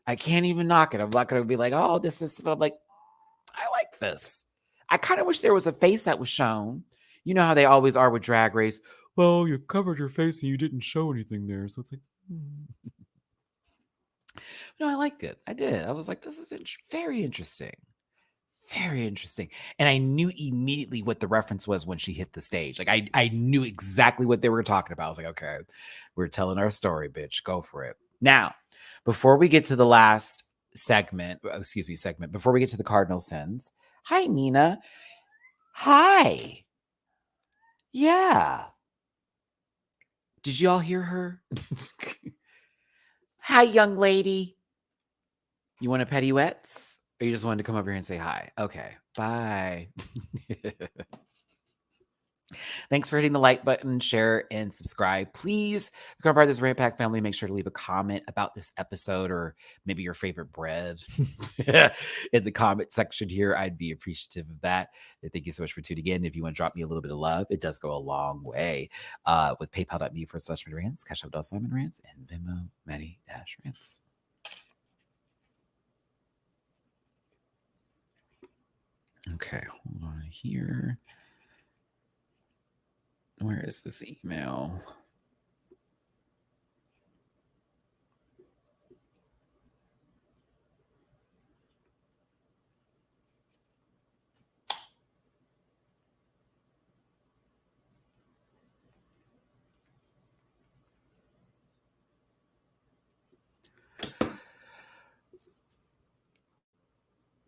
I can't even knock it. I'm not going to be like, oh, this. But I'm like, I like this. I kind of wish there was a face that was shown. You know how they always are with Drag Race. Well, you covered your face and you didn't show anything there. So it's like, no, I liked it. I did. I was like, this is very interesting. Very interesting. And I knew immediately what the reference was when she hit the stage. Like, I knew exactly what they were talking about. I was like, okay, we're telling our story, bitch. Go for it. Now, before we get to the last segment, before we get to the cardinal sins. Hi, Mina. Hi. Yeah. Did you all hear her? Hi, young lady. You want a petty-wets? Or you just wanted to come over here and say hi? Okay. Bye. Thanks for hitting the like button, share, and subscribe. Please become part of this Rant Pack family. Make sure to leave a comment about this episode or maybe your favorite bread in the comment section here. I'd be appreciative of that. And thank you so much for tuning in. If you want to drop me a little bit of love, it does go a long way with paypal.me/rants, Cash App Simon Rants, and Venmo Maddie Rants. Okay, hold on here. Where is this email?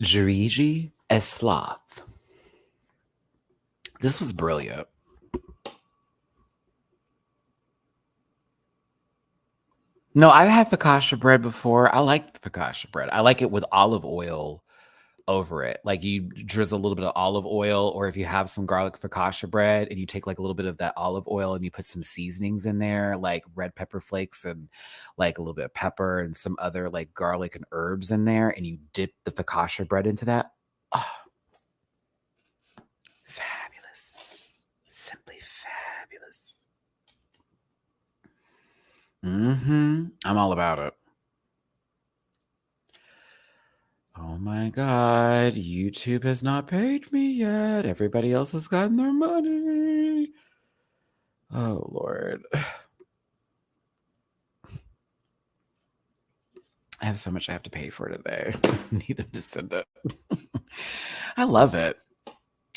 Jiriji Eslath. This was brilliant. No, I've had focaccia bread before. I like focaccia bread. I like it with olive oil over it. Like, you drizzle a little bit of olive oil, or if you have some garlic focaccia bread and you take like a little bit of that olive oil and you put some seasonings in there, like red pepper flakes and like a little bit of pepper and some other like garlic and herbs in there, and you dip the focaccia bread into that. Oh, fabulous. Simply fabulous. I'm all about it. Oh my God, YouTube has not paid me yet. Everybody else has gotten their money. Oh, Lord. I have so much I have to pay for today. I need them to send it. I love it.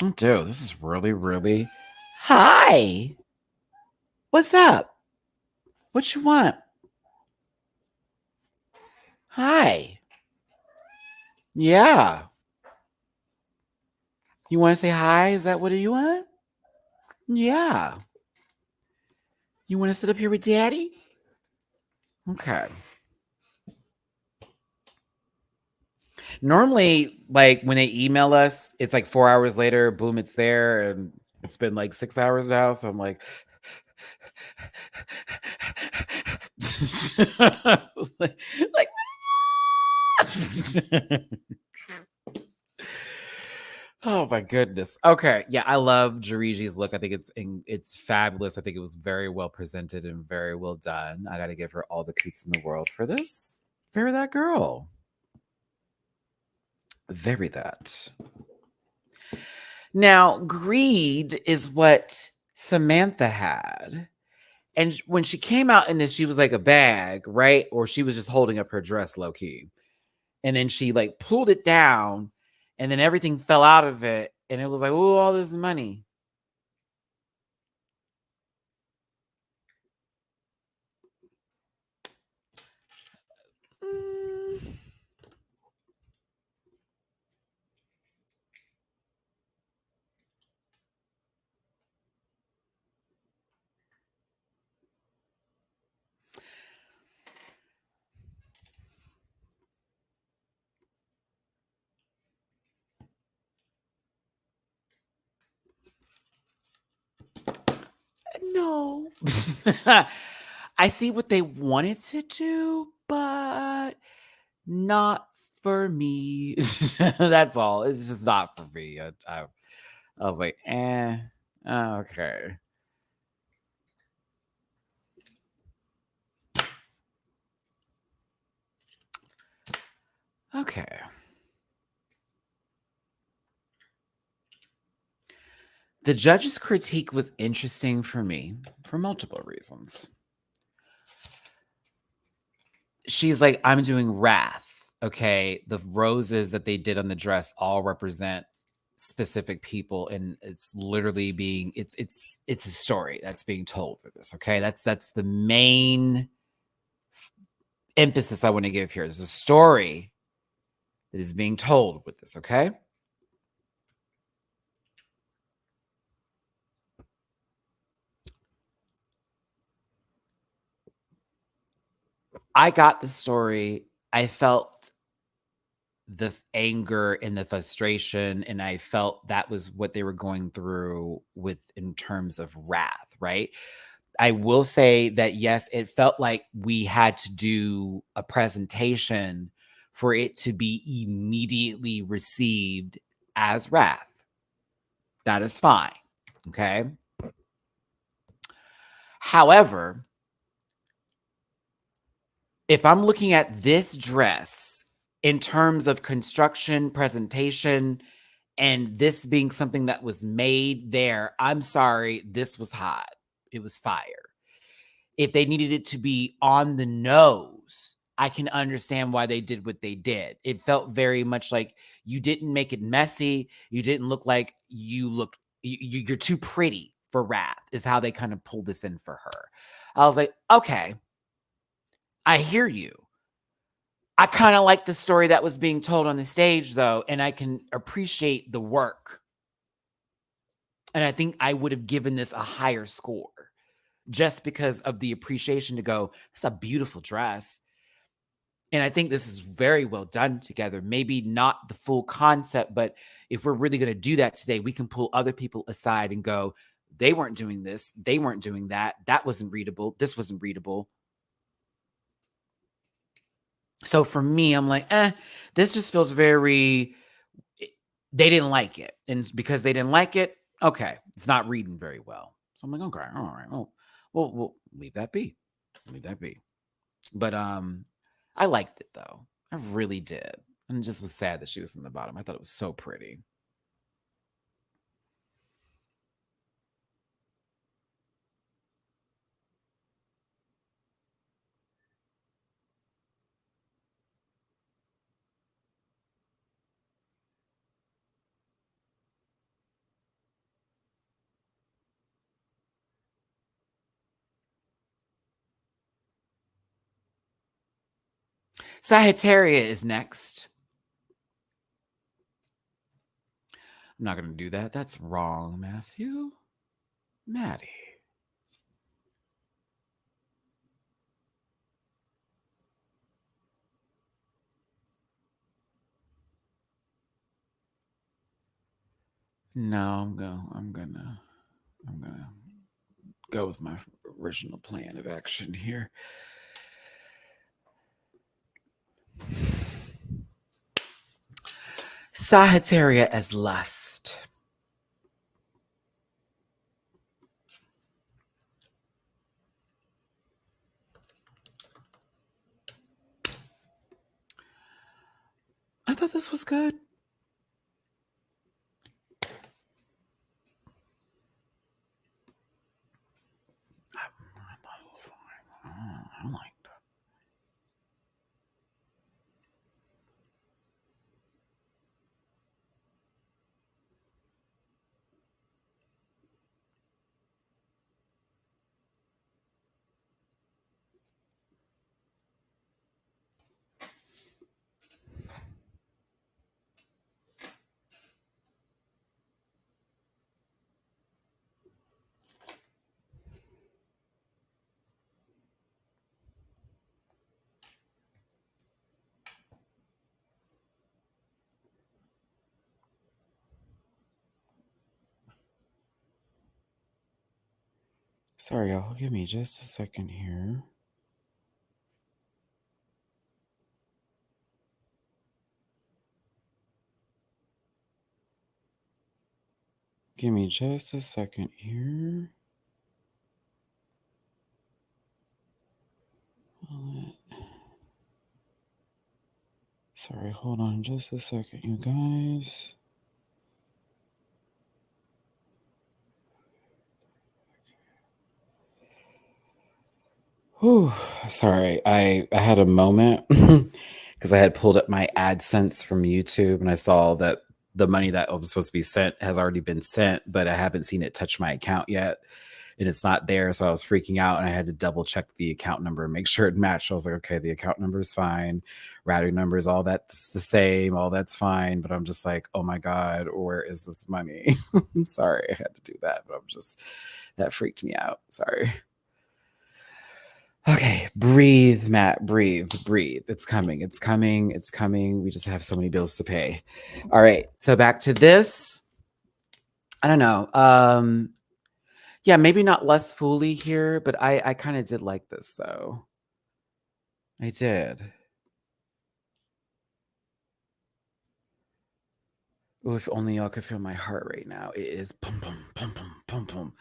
I do. This is really, really. Hi. What's up? What you want? Hi. Yeah. You want to say hi? Is that what you want? Yeah. You want to sit up here with Daddy? Okay. Normally, like when they email us, it's like 4 hours later, boom, it's there. And it's been like 6 hours now. So I'm like, like oh my goodness. Okay. Yeah, I love Jariji's look. I think it's fabulous. I think it was very well presented and very well done. I gotta give her all the coots in the world for this. Very that girl. Very that. Now, greed is what Samantha had. And when she came out in this, she was like a bag, right? Or she was just holding up her dress low key. And then she like pulled it down and then everything fell out of it. And it was like, oh, all this money. Mm, no. I see what they wanted to do, but not for me. That's all. It's just not for me. I was like, okay. Okay. The judge's critique was interesting for me for multiple reasons. She's like, I'm doing wrath. Okay. The roses that they did on the dress all represent specific people, and it's literally being it's a story that's being told for this. Okay. That's the main emphasis I want to give here. There's a story that is being told with this. Okay. I got the story. I felt the anger and the frustration, and I felt that was what they were going through with in terms of wrath, right? I will say that yes, it felt like we had to do a presentation for it to be immediately received as wrath. That is fine. Okay. However, if I'm looking at this dress in terms of construction, presentation, and this being something that was made there, I'm sorry, this was hot. It was fire. If they needed it to be on the nose, I can understand why they did what they did. It felt very much like you didn't make it messy. You didn't look like you looked, you're too pretty for wrath, is how they kind of pulled this in for her. I was like, okay, I hear you. I kind of like the story that was being told on the stage, though, and I can appreciate the work. And I think I would have given this a higher score just because of the appreciation to go, it's a beautiful dress. And I think this is very well done together. Maybe not the full concept, but if we're really going to do that today, we can pull other people aside and go, they weren't doing this. They weren't doing that. That wasn't readable. This wasn't readable. So for me, I'm like, this just feels very, they didn't like it. And because they didn't like it, okay, it's not reading very well. So I'm like, okay, all right, well, we'll leave that be. Leave that be. But I liked it though. I really did. And just was sad that she was in the bottom. I thought it was so pretty. Sagittarius is next. I'm not going to do that. That's wrong, Matthew. Maddie. No, I'm gonna go with my original plan of action here. Sagittarius as lust. I thought this was good. I thought it was fine. I liked it. Sorry, y'all. Give me just a second here. Give me just a second here. Sorry, hold on just a second, you guys. Whew, sorry, I had a moment because I had pulled up my AdSense from YouTube and I saw that the money that was supposed to be sent has already been sent, but I haven't seen it touch my account yet. And it's not there. So I was freaking out and I had to double check the account number and make sure it matched. I was like, okay, the account number is fine. Routing numbers, all that's the same. All that's fine. But I'm just like, oh my God, where is this money? I'm sorry I had to do that, but that freaked me out. Sorry. Okay, breathe, Matt, breathe. It's coming. We just have so many bills to pay. All right, so back to this. I don't know. Yeah, maybe not less fully here, but I kind of did like this, though. I did. Oh, if only y'all could feel my heart right now. It is pum pum pum pum pum pum.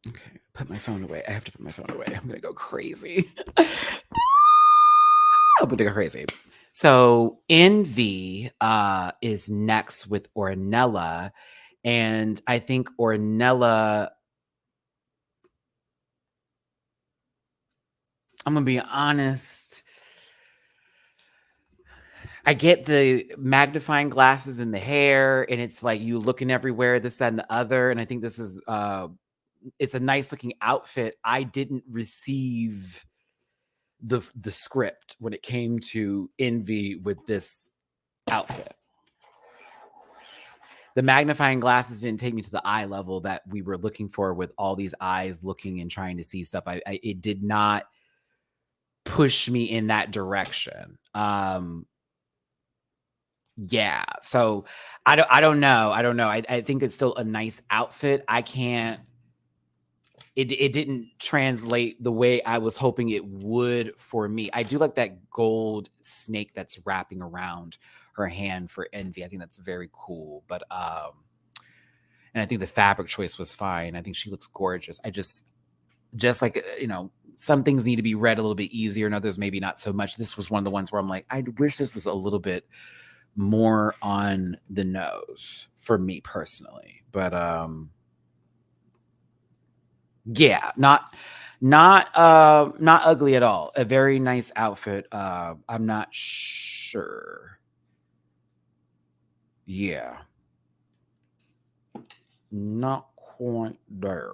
Okay, put my phone away. I have to put my phone away. I'm gonna go crazy. I'm gonna go crazy. So Envy is next with Ornella, and I think Ornella. I'm gonna be honest. I get the magnifying glasses in the hair, and it's like you looking everywhere, this, that, and the other. And I think this is it's a nice looking outfit. I didn't receive the script when it came to Envy with this outfit. The magnifying glasses didn't take me to the eye level that we were looking for with all these eyes looking and trying to see stuff. It did not push me in that direction. Yeah. So I don't know. I think it's still a nice outfit. It didn't translate the way I was hoping it would for me. I do like that gold snake that's wrapping around her hand for Envy. I think that's very cool. But and I think the fabric choice was fine. I think she looks gorgeous. I just like, some things need to be read a little bit easier and others maybe not so much. This was one of the ones where I'm like, I wish this was a little bit more on the nose for me personally. But yeah, not ugly at all. A very nice outfit. I'm not sure. Yeah. Not point there.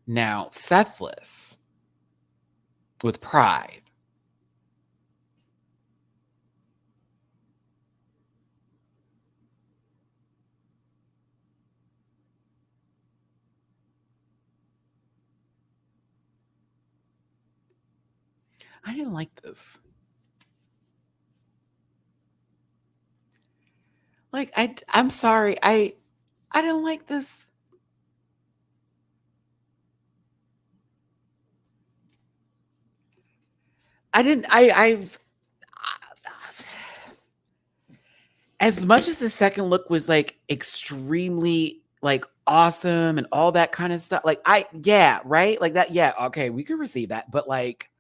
Now, Sethless with Pride. I didn't like this. Like I'm sorry. I didn't like this. I didn't I've as much as the second look was like extremely like awesome and all that kind of stuff. Like yeah, right? Like that, yeah, okay, we could receive that. But like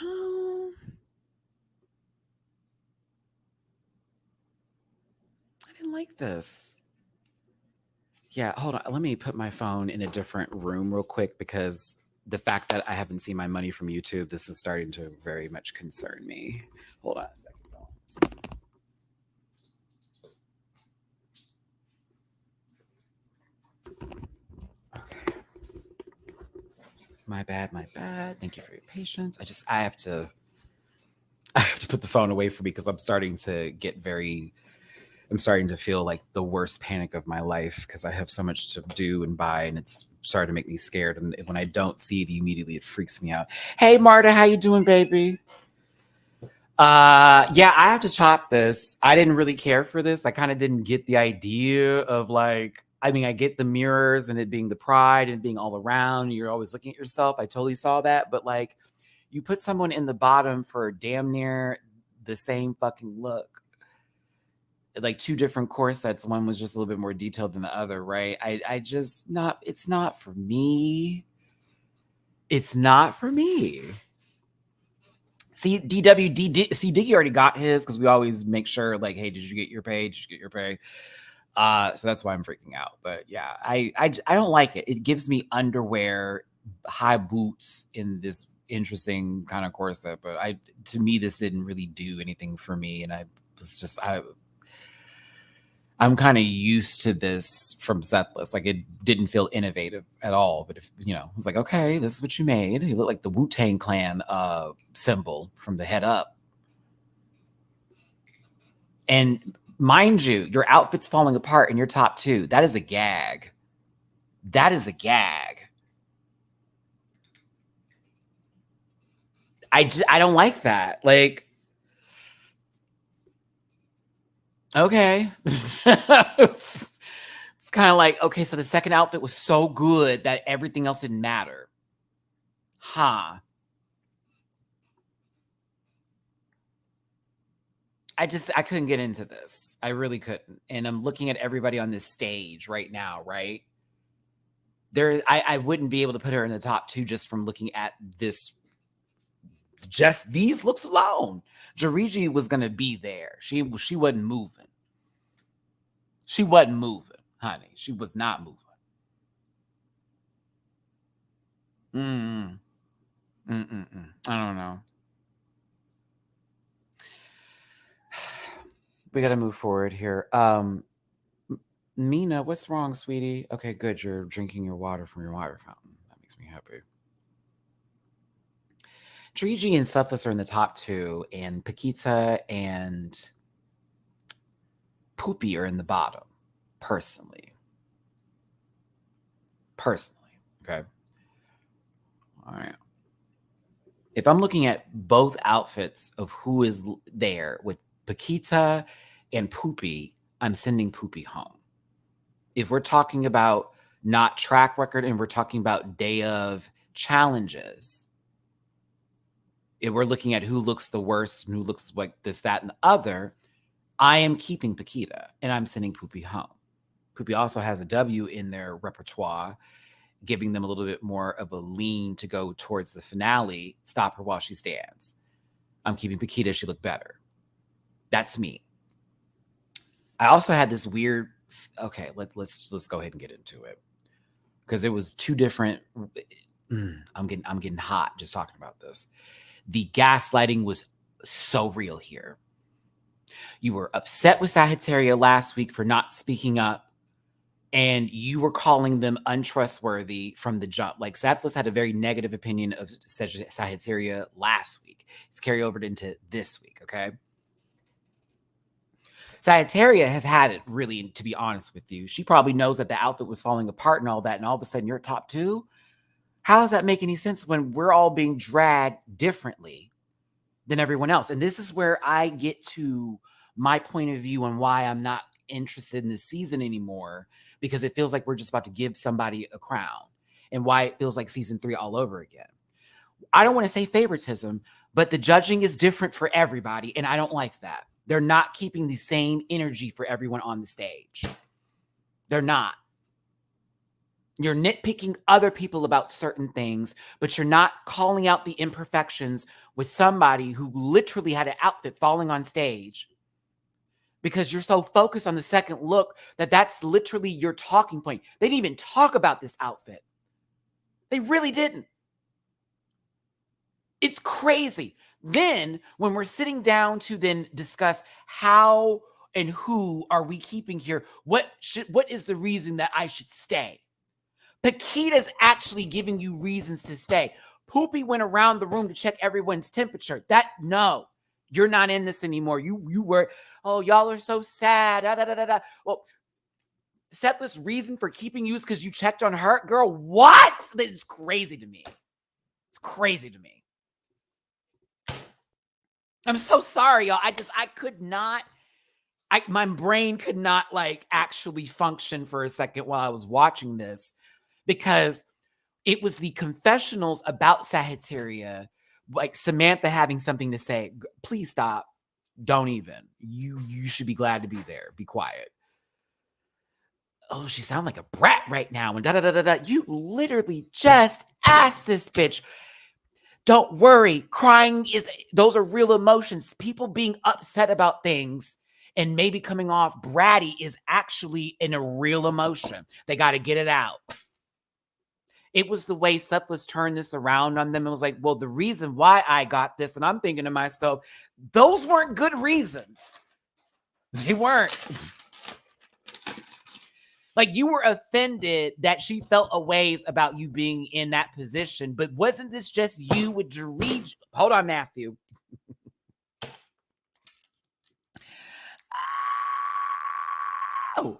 um, I didn't like this. Yeah, hold on. Let me put my phone in a different room real quick because the fact that I haven't seen my money from YouTube, this is starting to very much concern me. Hold on a second. Okay. My bad, my bad. Thank you for your patience. I have to put the phone away from me because I'm starting to feel like the worst panic of my life because I have so much to do and buy, and it's starting to make me scared. And when I don't see it immediately, it freaks me out. Hey, Marta, how you doing, baby? Yeah, I have to chop this. I didn't really care for this. I kind of didn't get the idea of like, I mean, I get the mirrors and it being the pride and being all around. You're always looking at yourself. I totally saw that. But like, you put someone in the bottom for damn near the same fucking look. Like two different corsets. One was just a little bit more detailed than the other, right? I just not, it's not for me. It's not for me. See, see, Diggy already got his because we always make sure, like, hey, did you get your pay? Did you get your pay? So that's why I'm freaking out. But yeah, I don't like it. It gives me underwear, high boots in this interesting kind of corset. But to me, this didn't really do anything for me, and I was just I'm kind of used to this from Sethless. Like it didn't feel innovative at all. But if it was like, okay, this is what you made. You look like the Wu-Tang Clan symbol from the head up. And mind you, your outfit's falling apart in your top two. That is a gag. That is a gag. I don't like that. Like, okay. It's kind of like, okay, so the second outfit was so good that everything else didn't matter. Huh. I couldn't get into this. I really couldn't. And I'm looking at everybody on this stage right now, right? I wouldn't be able to put her in the top two just from looking at this, just these looks alone. Jariji was gonna be there. She wasn't moving. She wasn't moving, honey. She was not moving. Mm. Mm-mm-mm. I don't know. We got to move forward here. Mina, what's wrong, sweetie? Okay, good. You're drinking your water from your water fountain. That makes me happy. Triji and Selfless are in the top two, and Paquita and Poopy are in the bottom, personally. Personally. Okay. All right. If I'm looking at both outfits of who is there with Paquita and Poopy, I'm sending Poopy home. If we're talking about not track record and we're talking about day of challenges, if we're looking at who looks the worst and who looks like this, that, and the other, I am keeping Paquita and I'm sending Poopy home. Poopy also has a W in their repertoire, giving them a little bit more of a lean to go towards the finale. Stop her while she stands. I'm keeping Paquita. She looked better. That's me. I also had this weird. Okay, let's go ahead and get into it because it was two different. I'm getting hot just talking about this. The gaslighting was so real here. You were upset with Sagittaria last week for not speaking up, and you were calling them untrustworthy from the jump. Like Satthless had a very negative opinion of Sagittaria last week. It's carried over into this week, okay? Sagittaria has had it really, to be honest with you. She probably knows that the outfit was falling apart and all that, and all of a sudden you're top two. How does that make any sense when we're all being dragged differently than everyone else? And this is where I get to my point of view on why I'm not interested in this season anymore, because it feels like we're just about to give somebody a crown, and why it feels like season 3 all over again. I don't want to say favoritism, but the judging is different for everybody, and I don't like that. They're not keeping the same energy for everyone on the stage. They're not. You're nitpicking other people about certain things, but you're not calling out the imperfections with somebody who literally had an outfit falling on stage, because you're so focused on the second look that that's literally your talking point. They didn't even talk about this outfit. They really didn't. It's crazy. Then when we're sitting down to then discuss how and who are we keeping here, what is the reason that I should stay? Paquita's actually giving you reasons to stay. Poopy went around the room to check everyone's temperature. No, you're not in this anymore. You were, oh, y'all are so sad. Da, da, da, da, da. Well, Sethless reason for keeping you is because you checked on her? Girl, what? It's crazy to me. It's crazy to me. I'm so sorry, y'all. I could not, my brain could not like actually function for a second while I was watching this, because it was the confessionals about Sagittaria, like Samantha having something to say. Please stop. Don't even. You should be glad to be there. Be quiet. Oh, she sounds like a brat right now. And da da da da da. You literally just asked this bitch. Don't worry. Crying those are real emotions. People being upset about things and maybe coming off bratty is actually a real emotion. They got to get it out. It was the way Sethless turned this around on them. It was like, well, the reason why I got this, and I'm thinking to myself, those weren't good reasons. They weren't. Like, you were offended that she felt a ways about you being in that position, but wasn't this just you with Jareed? Hold on, Matthew. Oh.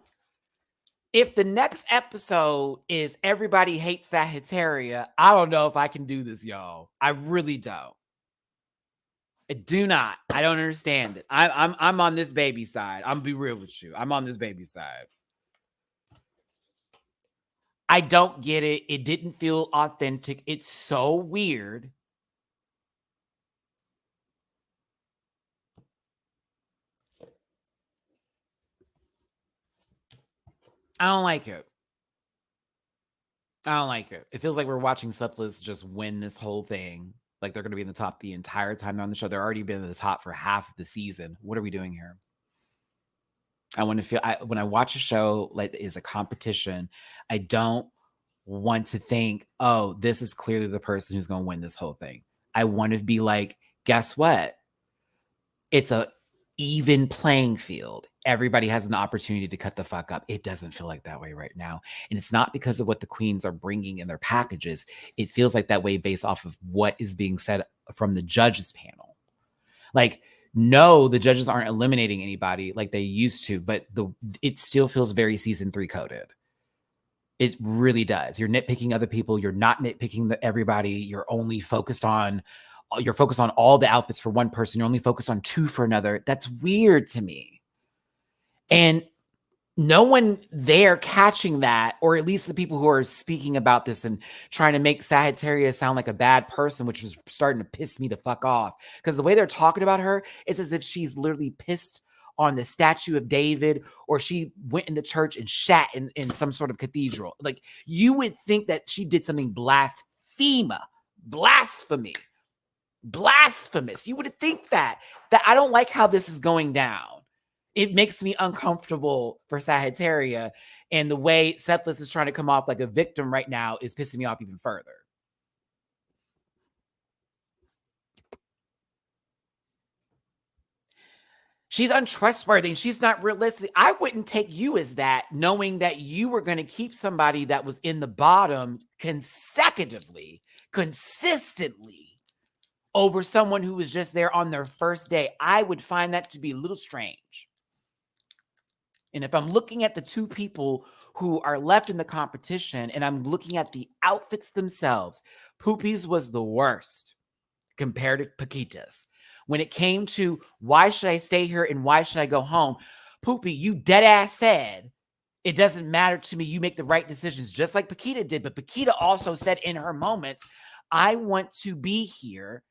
If the next episode is everybody hates Sagittaria, I don't know if I can do this, y'all. I really don't. I do not. I don't understand it. I'm on this baby side. I'm gonna be real with you. I'm on this baby side. I don't get it. It didn't feel authentic. It's so weird. I don't like it. I don't like it. It feels like we're watching Settlers just win this whole thing. Like they're going to be in the top the entire time they're on the show. They're already been in the top for half of the season. What are we doing here? I want to feel, when I watch a show like is a competition, I don't want to think, oh, this is clearly the person who's going to win this whole thing. I want to be like, guess what? It's a even playing field. Everybody has an opportunity to cut the fuck up. It doesn't feel like that way right now. And it's not because of what the queens are bringing in their packages. It feels like that way based off of what is being said from the judges panel. Like, no, the judges aren't eliminating anybody like they used to, but it still feels very season 3 coded. It really does. You're nitpicking other people. You're not nitpicking everybody. You're focused on all the outfits for one person. You're only focused on 2 for another. That's weird to me. And no one there catching that, or at least the people who are speaking about this and trying to make Sagittarius sound like a bad person, which was starting to piss me the fuck off. Because the way they're talking about her is as if she's literally pissed on the statue of David, or she went in the church and shat in some sort of cathedral. Like, you would think that she did something blasphemy. Blasphemous. You would think that I don't like how this is going down. It makes me uncomfortable for Sagittaria. And the way Sethless is trying to come off like a victim right now is pissing me off even further. She's untrustworthy and she's not realistic. I wouldn't take you as that, knowing that you were going to keep somebody that was in the bottom consistently over someone who was just there on their first day. I would find that to be a little strange. And if I'm looking at the two people who are left in the competition and I'm looking at the outfits themselves, Poopy's was the worst compared to Paquita's. When it came to why should I stay here and why should I go home, Poopy, you dead ass said, it doesn't matter to me. You make the right decisions, just like Paquita did. But Paquita also said in her moments, I want to be here.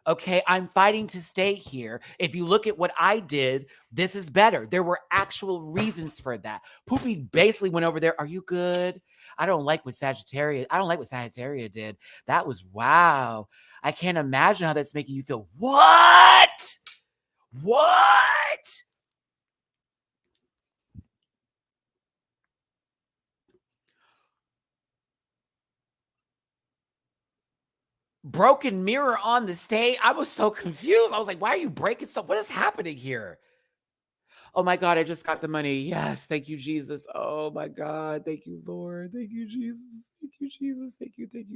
Okay, I'm fighting to stay here. If you look at what I did, this is better. There were actual reasons for that. Poopy basically went over there. Are you good? I don't like what Sagittaria did. That was wow. I can't imagine how that's making you feel. What? Broken mirror on the stage. I was so confused. I was like, why are you breaking stuff? What is happening here? Oh my God, I just got the money. Yes, thank you, Jesus. Oh my God, thank you, Lord. Thank you, Jesus. Thank you, Jesus. Thank you. Thank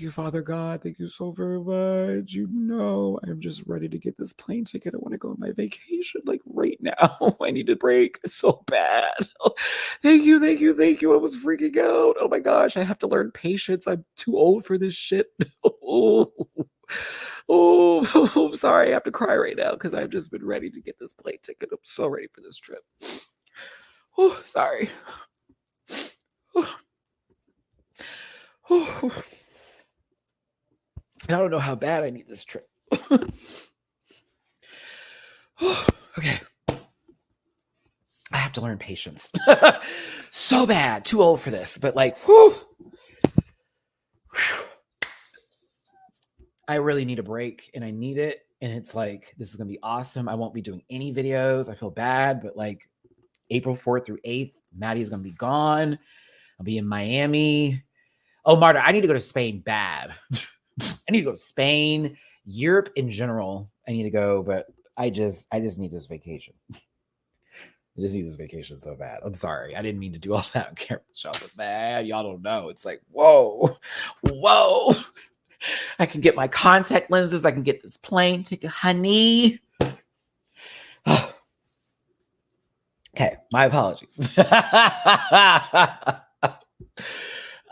you, Father God. Thank you so very much. You know, I'm just ready to get this plane ticket. I want to go on my vacation like right now. I need a break so bad. Thank you. I was freaking out. Oh my gosh, I have to learn patience. I'm too old for this shit. I'm sorry. I have to cry right now because I've just been ready to get this plane ticket. I'm so ready for this trip. Oh, sorry. I don't know how bad I need this trip. Okay. I have to learn patience. So bad. Too old for this. But like, whew. I really need a break and I need it. And it's like, this is going to be awesome. I won't be doing any videos. I feel bad, but like April 4th through 8th, Maddie's going to be gone. I'll be in Miami. Oh, Marta, I need to go to Spain bad. I need to go to Spain, Europe in general. I need to go, but I just need this vacation. I just need this vacation so bad. I'm sorry. I didn't mean to do all that on camera, but man, y'all don't know. It's like, whoa. I can get my contact lenses. I can get this plane ticket, honey. Okay, my apologies.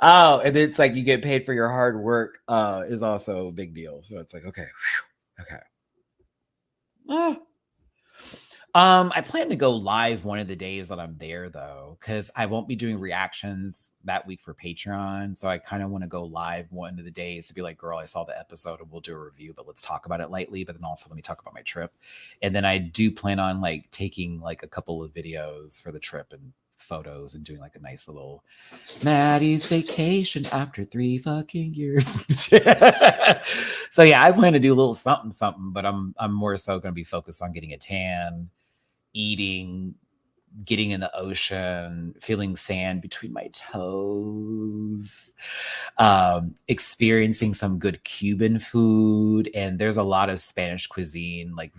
Oh, and it's like you get paid for your hard work is also a big deal. So it's like, okay. I plan to go live one of the days that I'm there though, because I won't be doing reactions that week for Patreon. So I kind of want to go live one of the days to be like, girl, I saw the episode and we'll do a review, but let's talk about it lightly. But then also let me talk about my trip. And then I do plan on like taking like a couple of videos for the trip and photos and doing like a nice little Maddie's vacation after 3 fucking years. So yeah, I plan to do a little something, but I'm more so going to be focused on getting a tan, eating, getting in the ocean, feeling sand between my toes, experiencing some good Cuban food. And there's a lot of Spanish cuisine, like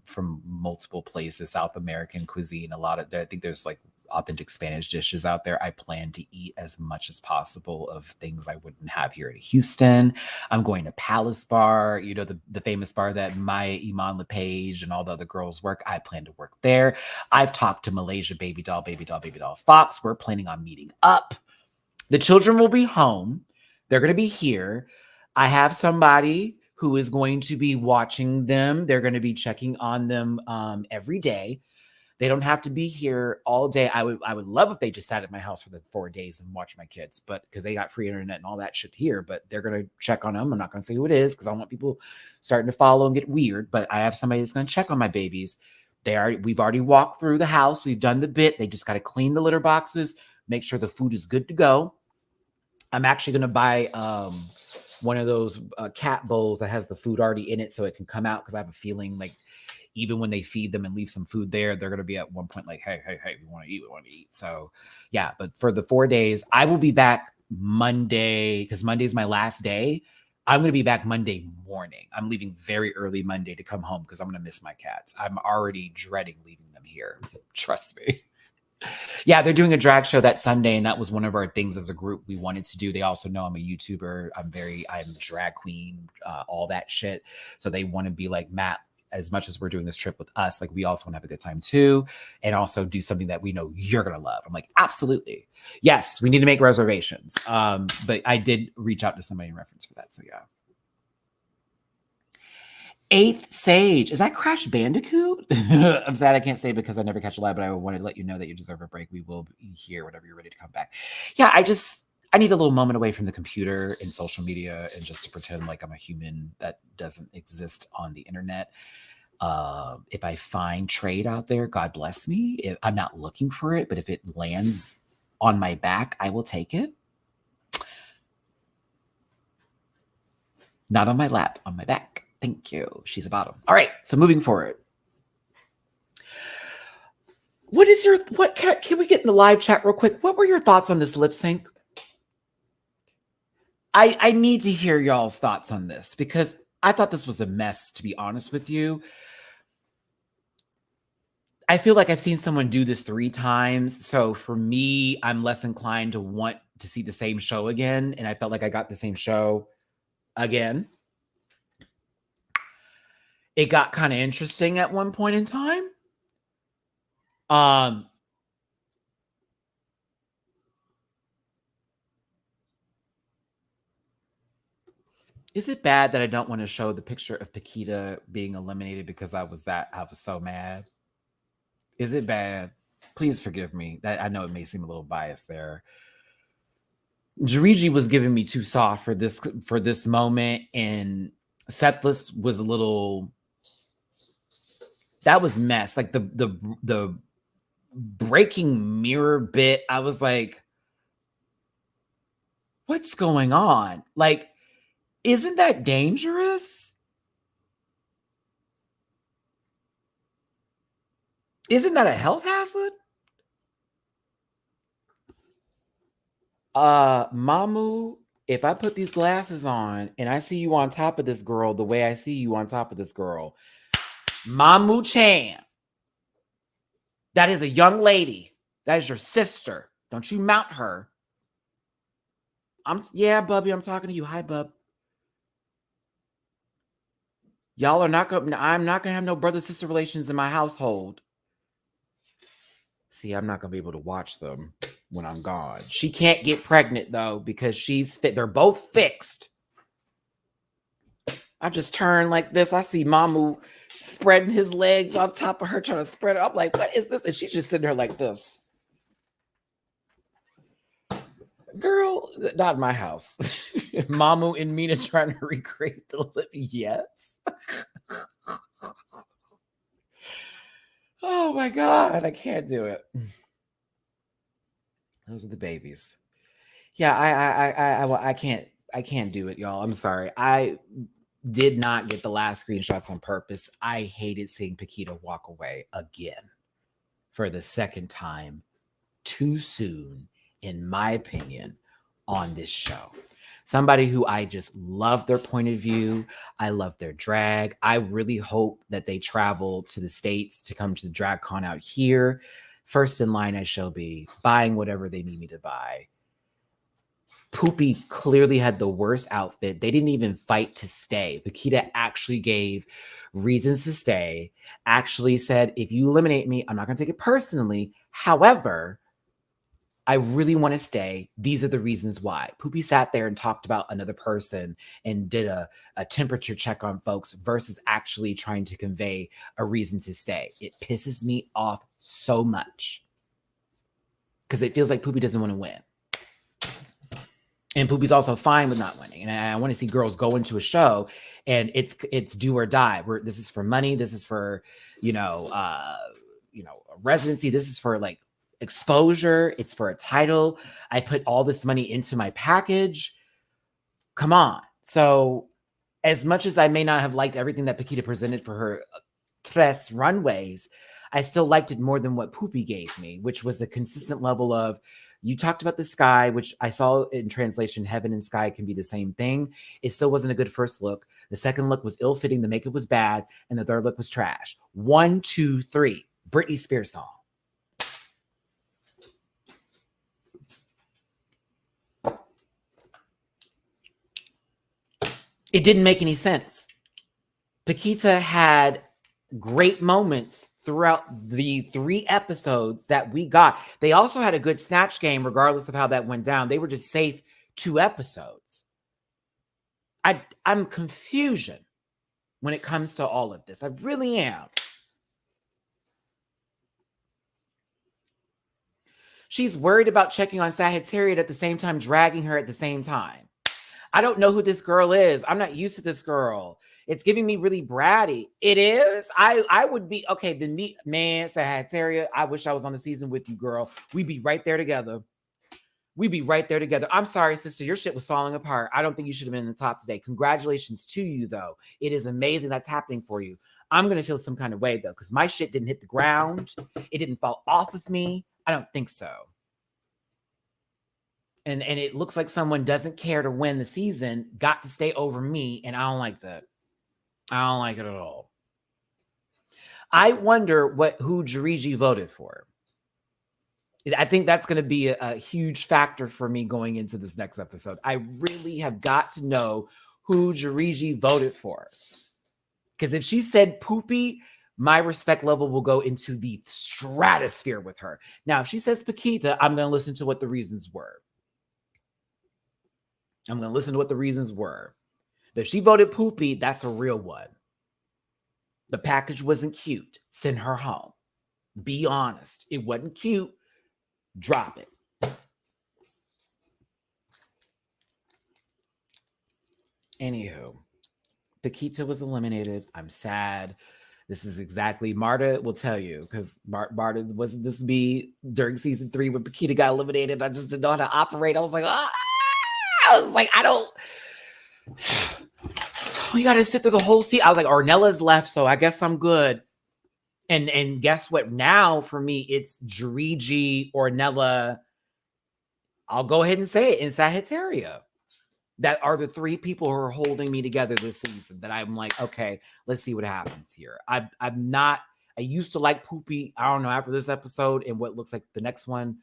from multiple places, South American cuisine, I think there's like authentic Spanish dishes out there. I plan to eat as much as possible of things I wouldn't have here in Houston. I'm going to Palace Bar, you know, the famous bar that Maya Iman LePage and all the other girls work. I plan to work there. I've talked to Malaysia Baby Doll Fox. We're planning on meeting up. The children will be home. They're going to be here. I have somebody who is going to be watching them. They're going to be checking on them every day. They don't have to be here all day. I would love if they just sat at my house for the 4 days and watched my kids, but because they got free internet and all that shit here, but they're going to check on them. I'm not going to say who it is because I don't want people starting to follow and get weird, but I have somebody that's going to check on my babies. We've already walked through the house. We've done the bit. They just got to clean the litter boxes, make sure the food is good to go. I'm actually going to buy one of those cat bowls that has the food already in it so it can come out, because I have a feeling like even when they feed them and leave some food there, they're going to be at one point like, hey, we want to eat, So yeah, but for the 4 days, I will be back Monday, because Monday's my last day. I'm going to be back Monday morning. I'm leaving very early Monday to come home because I'm going to miss my cats. I'm already dreading leaving them here. Trust me. Yeah, they're doing a drag show that Sunday, and that was one of our things as a group we wanted to do. They also know I'm a YouTuber. I'm a drag queen, all that shit. So they want to be like, Matt, as much as we're doing this trip with us, like we also want to have a good time too, and also do something that we know you're gonna love. I'm like, absolutely. Yes, we need to make reservations. But I did reach out to somebody in reference for that. So yeah. Eighth Sage. Is that Crash Bandicoot? I'm sad I can't say because I never catch a live, but I wanted to let you know that you deserve a break. We will be here whenever you're ready to come back. Yeah, I need a little moment away from the computer and social media and just to pretend like I'm a human that doesn't exist on the internet. If I find trade out there, God bless me. I'm not looking for it, but if it lands on my back, I will take it. Not on my lap, on my back. Thank you. She's a bottom. All right. So moving forward. Can we get in the live chat real quick? What were your thoughts on this lip sync? I need to hear y'all's thoughts on this because I thought this was a mess, to be honest with you. I feel like I've seen someone do this 3 times. So for me, I'm less inclined to want to see the same show again. And I felt like I got the same show again. It got kind of interesting at one point in time. Is it bad that I don't want to show the picture of Paquita being eliminated because I was so mad? Is it bad? Please forgive me. I know it may seem a little biased there. Jariji was giving me too soft for this moment, and Sethless was a little. That was mess. Like the breaking mirror bit. I was like, what's going on? Like, isn't that dangerous? Isn't that a health hazard? Mamu, if I put these glasses on and I see you on top of this girl the way I see you on top of this girl, Mamu Chan, that is a young lady. That is your sister. Don't you mount her. Yeah, Bubby, I'm talking to you. Hi, Bub. Y'all are not going to, I'm not going to have no brother-sister relations in my household. See, I'm not going to be able to watch them when I'm gone. She can't get pregnant, though, because she's fit. They're both fixed. I just turn like this. I see Mamu spreading his legs on top of her, trying to spread it. I'm like, what is this? And she's just sitting there like this. Girl, not in my house. Mamu and Mina trying to recreate the lip. Yes. Oh my God, I can't do it. Those are the babies. Yeah, I can't do it, y'all. I'm sorry. I did not get the last screenshots on purpose. I hated seeing Paquita walk away again for the second time too soon, in my opinion, on this show. Somebody who I just love their point of view. I love their drag. I really hope that they travel to the States to come to the drag con out here. First in line, I shall be buying whatever they need me to buy. Poopy clearly had the worst outfit. They didn't even fight to stay. Paquita actually gave reasons to stay, actually said, if you eliminate me, I'm not going to take it personally. However, I really want to stay. These are the reasons why. Poopy sat there and talked about another person and did a temperature check on folks versus actually trying to convey a reason to stay. It pisses me off so much because it feels like Poopy doesn't want to win. And Poopy's also fine with not winning. And I want to see girls go into a show and it's do or die. This is for money. This is for, residency. This is for like exposure. It's for a title. I put all this money into my package. Come on. So, as much as I may not have liked everything that Paquita presented for her tres runways, I still liked it more than what Poopy gave me, which was a consistent level of, you talked about the sky, which I saw in translation, heaven and sky can be the same thing. It still wasn't a good first look. The second look was ill-fitting. The makeup was bad. And the third look was trash. 1, 2, 3. Britney Spears song. It didn't make any sense. Paquita had great moments throughout the 3 episodes that we got. They also had a good snatch game, regardless of how that went down. They were just safe 2 episodes. I'm confusion when it comes to all of this. I really am. She's worried about checking on Sagittarius at the same time, dragging her at the same time. I don't know who this girl is. I'm not used to this girl. It's giving me really bratty. It is. I would be okay. The man, Sagittarius. I wish I was on the season with you, girl. We'd be right there together. We'd be right there together. I'm sorry, sister. Your shit was falling apart. I don't think you should have been in the top today. Congratulations to you, though. It is amazing that's happening for you. I'm going to feel some kind of way, though, because my shit didn't hit the ground. It didn't fall off of me. I don't think so. And it looks like someone doesn't care to win the season, got to stay over me, and I don't like that. I don't like it at all. I wonder who Jiriji voted for. I think that's going to be a huge factor for me going into this next episode. I really have got to know who Jiriji voted for. Because if she said Poopy, my respect level will go into the stratosphere with her. Now, if she says Paquita, I'm going to listen to what the reasons were. I'm going to listen to what the reasons were. But if she voted Poopy, that's a real one. The package wasn't cute. Send her home. Be honest. It wasn't cute. Drop it. Anywho, Paquita was eliminated. I'm sad. This is exactly, Marta will tell you, because Marta wasn't this be during season 3 when Paquita got eliminated. I just didn't know how to operate. I was like, I don't. We got to sit through the whole season. I was like, Ornella's left, so I guess I'm good. And guess what? Now for me, it's Jiriji, Ornella. I'll go ahead and say it, in Sagittaria. That are the 3 people who are holding me together this season. That I'm like, okay, let's see what happens here. I'm not. I used to like Poopy. I don't know, after this episode and what looks like the next one,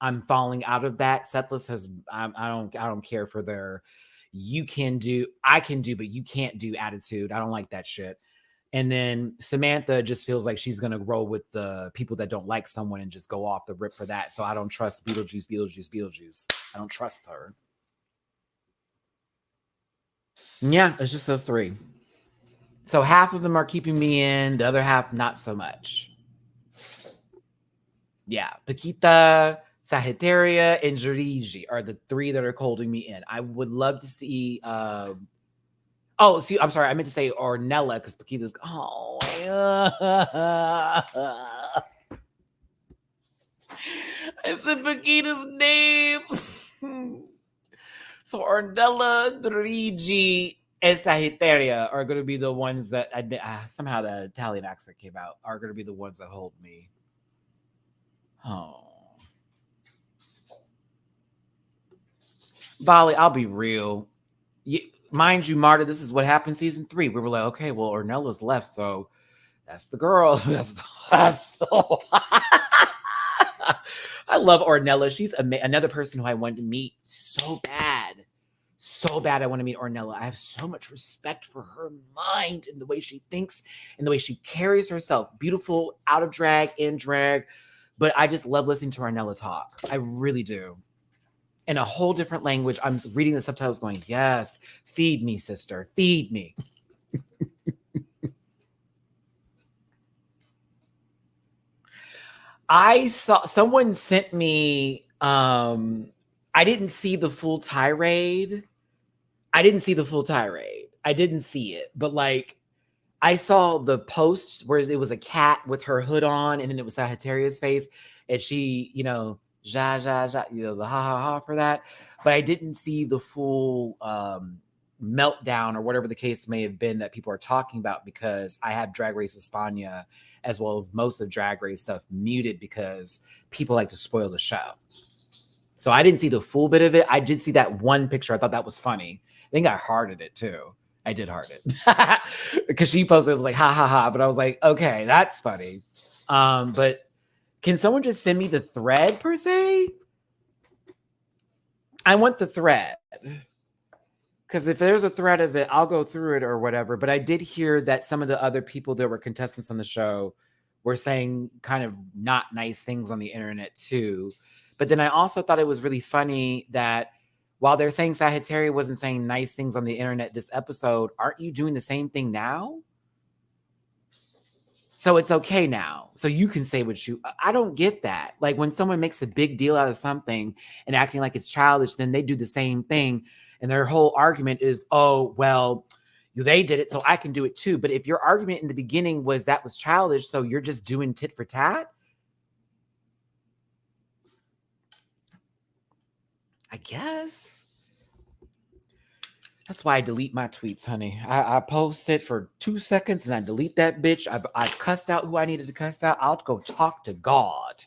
I'm falling out of that. Sethless has. I don't care for their. You can do. I can do, but you can't do attitude. I don't like that shit. And then Samantha just feels like she's going to roll with the people that don't like someone and just go off the rip for that. So I don't trust Beetlejuice. I don't trust her. Yeah, it's just those 3. So half of them are keeping me in. The other half, not so much. Yeah, Paquita, Sagittaria, and Jiriji are the 3 that are holding me in. I would love to see... I'm sorry. I meant to say Ornella because Paquita's. Oh, I said Paquita's name. So Ornella, Jiriji, and Sagittaria are going to be the ones that somehow the Italian accent came out. Are going to be the ones that hold me. Oh, Bali, I'll be real. Mind you, Marta, this is what happened season 3. We were like, okay, well, Ornella's left, so that's the girl. I love Ornella. She's another person who I wanted to meet so bad. So bad I want to meet Ornella. I have so much respect for her mind and the way she thinks and the way she carries herself. Beautiful, out of drag, in drag. But I just love listening to Ornella talk. I really do. In a whole different language. I'm reading the subtitles going, yes, feed me, sister, feed me. I saw, someone sent me, I didn't see the full tirade. I didn't see it, but like, I saw the post where it was a cat with her hood on and then it was Sagittarius' face and she, ja, ja, ja, the ha ha ha for that. But I didn't see the full meltdown or whatever the case may have been that people are talking about, because I have Drag Race España as well as most of Drag Race stuff muted because people like to spoil the show. So I didn't see the full bit of it. I did see that one picture. I thought that was funny. I think I hearted it too. I did heart it because she posted, it was like, ha ha ha. But I was like, okay, that's funny. But can someone just send me the thread per se? I want the thread. Because if there's a thread of it, I'll go through it or whatever. But I did hear that some of the other people that were contestants on the show were saying kind of not nice things on the internet too. But then I also thought it was really funny that while they're saying Sagittarius wasn't saying nice things on the internet this episode, aren't you doing the same thing now? So it's okay now. So you can say what you... I don't get that. Like when someone makes a big deal out of something and acting like it's childish, then they do the same thing. And their whole argument is, oh, well, they did it, so I can do it too. But if your argument in the beginning was that was childish, so you're just doing tit for tat, I guess. That's why I delete my tweets, honey. I post it for 2 seconds and I delete that bitch. I cussed out who I needed to cuss out. I'll go talk to God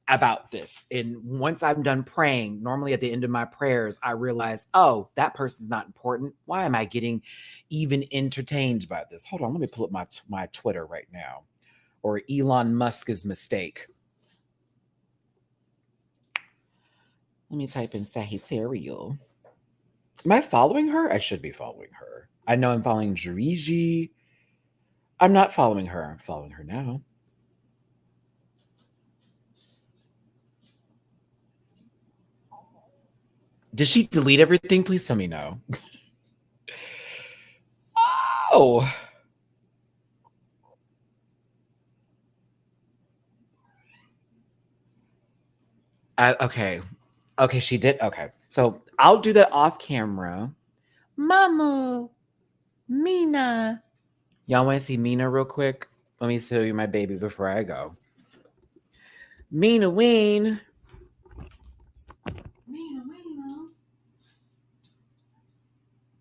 about this. And once I'm done praying, normally at the end of my prayers, I realize, oh, that person's not important. Why am I getting even entertained by this? Hold on, let me pull up my Twitter right now. Or Elon Musk's mistake. Let me type in Sagittarius. Am I following her? I should be following her. I know I'm following Jariji. I'm not following her. I'm following her now. Did she delete everything? Please tell me no. Oh. Okay. Okay, she did. Okay. So I'll do that off camera. Mama. Mina. Y'all want to see Mina real quick? Let me show you my baby before I go. Mina Ween. Mina.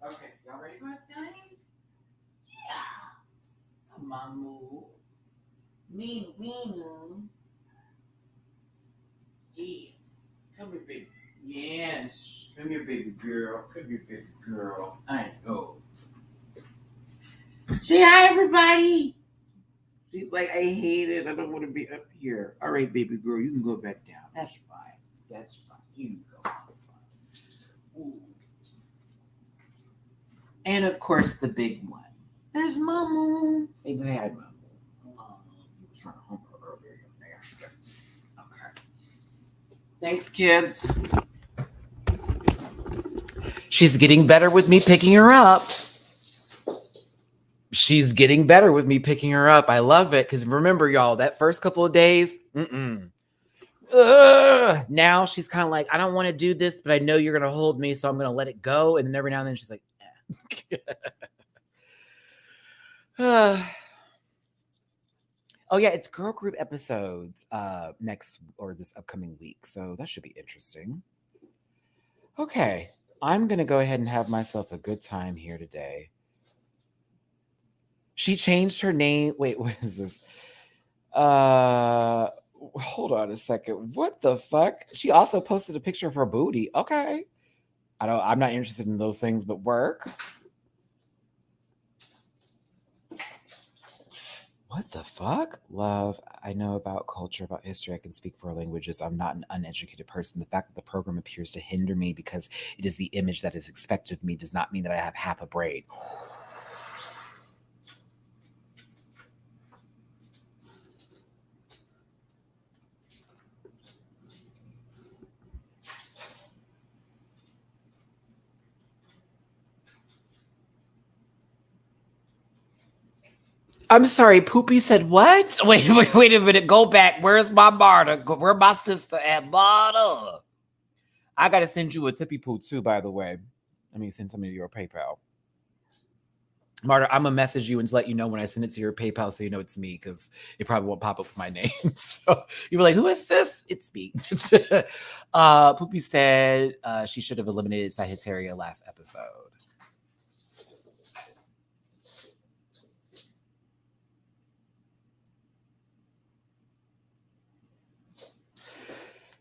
Okay, y'all ready for that thing? Yeah. Mama. Mina. Yes. Come here, baby. Yes. Come here, baby girl. Come here, baby girl. I know. Say hi, everybody. She's like, I hate it. I don't want to be up here. All right, baby girl, you can go back down. That's fine. That's fine. You can go. Ooh. And of course, the big one. There's Mama. Say hi, Mama. You was trying to hump her earlier. You're nasty. Okay. Thanks, kids. She's getting better with me picking her up. She's getting better with me picking her up. I love it. Because remember, y'all, that first couple of days, now she's kind of like, I don't want to do this, but I know you're going to hold me, so I'm going to let it go. And then every now and then she's like, oh yeah, it's girl group episodes next or this upcoming week. So that should be interesting. Okay. I'm going to go ahead and have myself a good time here today. She changed her name. Wait, what is this? Hold on a second. What the fuck? She also posted a picture of her booty. Okay. I'm not interested in those things, but work. What the fuck? Love, I know about culture, about history. I can speak 4 languages. I'm not an uneducated person. The fact that the program appears to hinder me because it is the image that is expected of me does not mean that I have half a brain. I'm sorry, Poopy said what? Wait a minute. Go back. Where's my Marta? Where my sister at, Marta? I gotta send you a tippy poo too, by the way. Let me send something to your PayPal. Marta, I'm gonna message you and just let you know when I send it to your PayPal so you know it's me, because it probably won't pop up with my name. So you were like, who is this? It's me. Poopy said she should have eliminated Sagittaria last episode.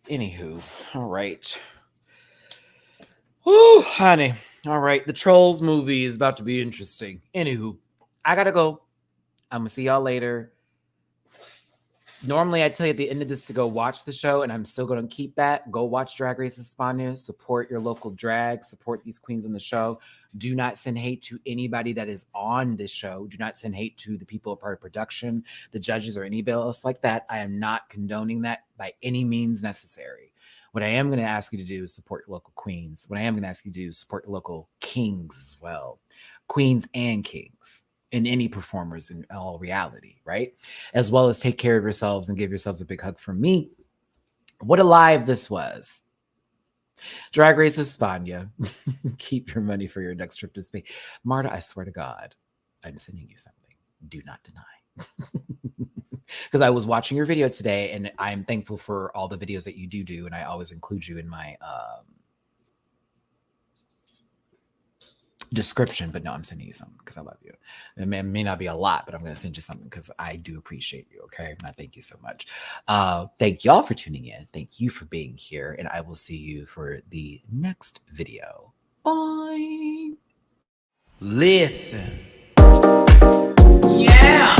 Anywho, all right. Woo, honey. All right, the Trolls movie is about to be interesting. Anywho, I gotta go. I'm gonna see y'all later. Normally, I tell you at the end of this to go watch the show, and I'm still going to keep that. Go watch Drag Race España. Support your local drag. Support these queens on the show. Do not send hate to anybody that is on this show. Do not send hate to the people part of production, the judges, or anybody else like that. I am not condoning that by any means necessary. What I am going to ask you to do is support your local queens. What I am going to ask you to do is support your local kings as well. Queens and kings. In any performers in all reality, right? As well as take care of yourselves and give yourselves a big hug from me. What a live this was. Drag Race España. Keep your money for your next trip to Spain. Marta, I swear to God, I'm sending you something. Do not deny. Because I was watching your video today, and I'm thankful for all the videos that you do, and I always include you in my description, but no, I'm sending you something because I love you. It may not be a lot, but I'm going to send you something because I do appreciate you. Okay. And I thank you so much. Thank y'all for tuning in. Thank you for being here. And I will see you for the next video. Bye. Listen. Yeah.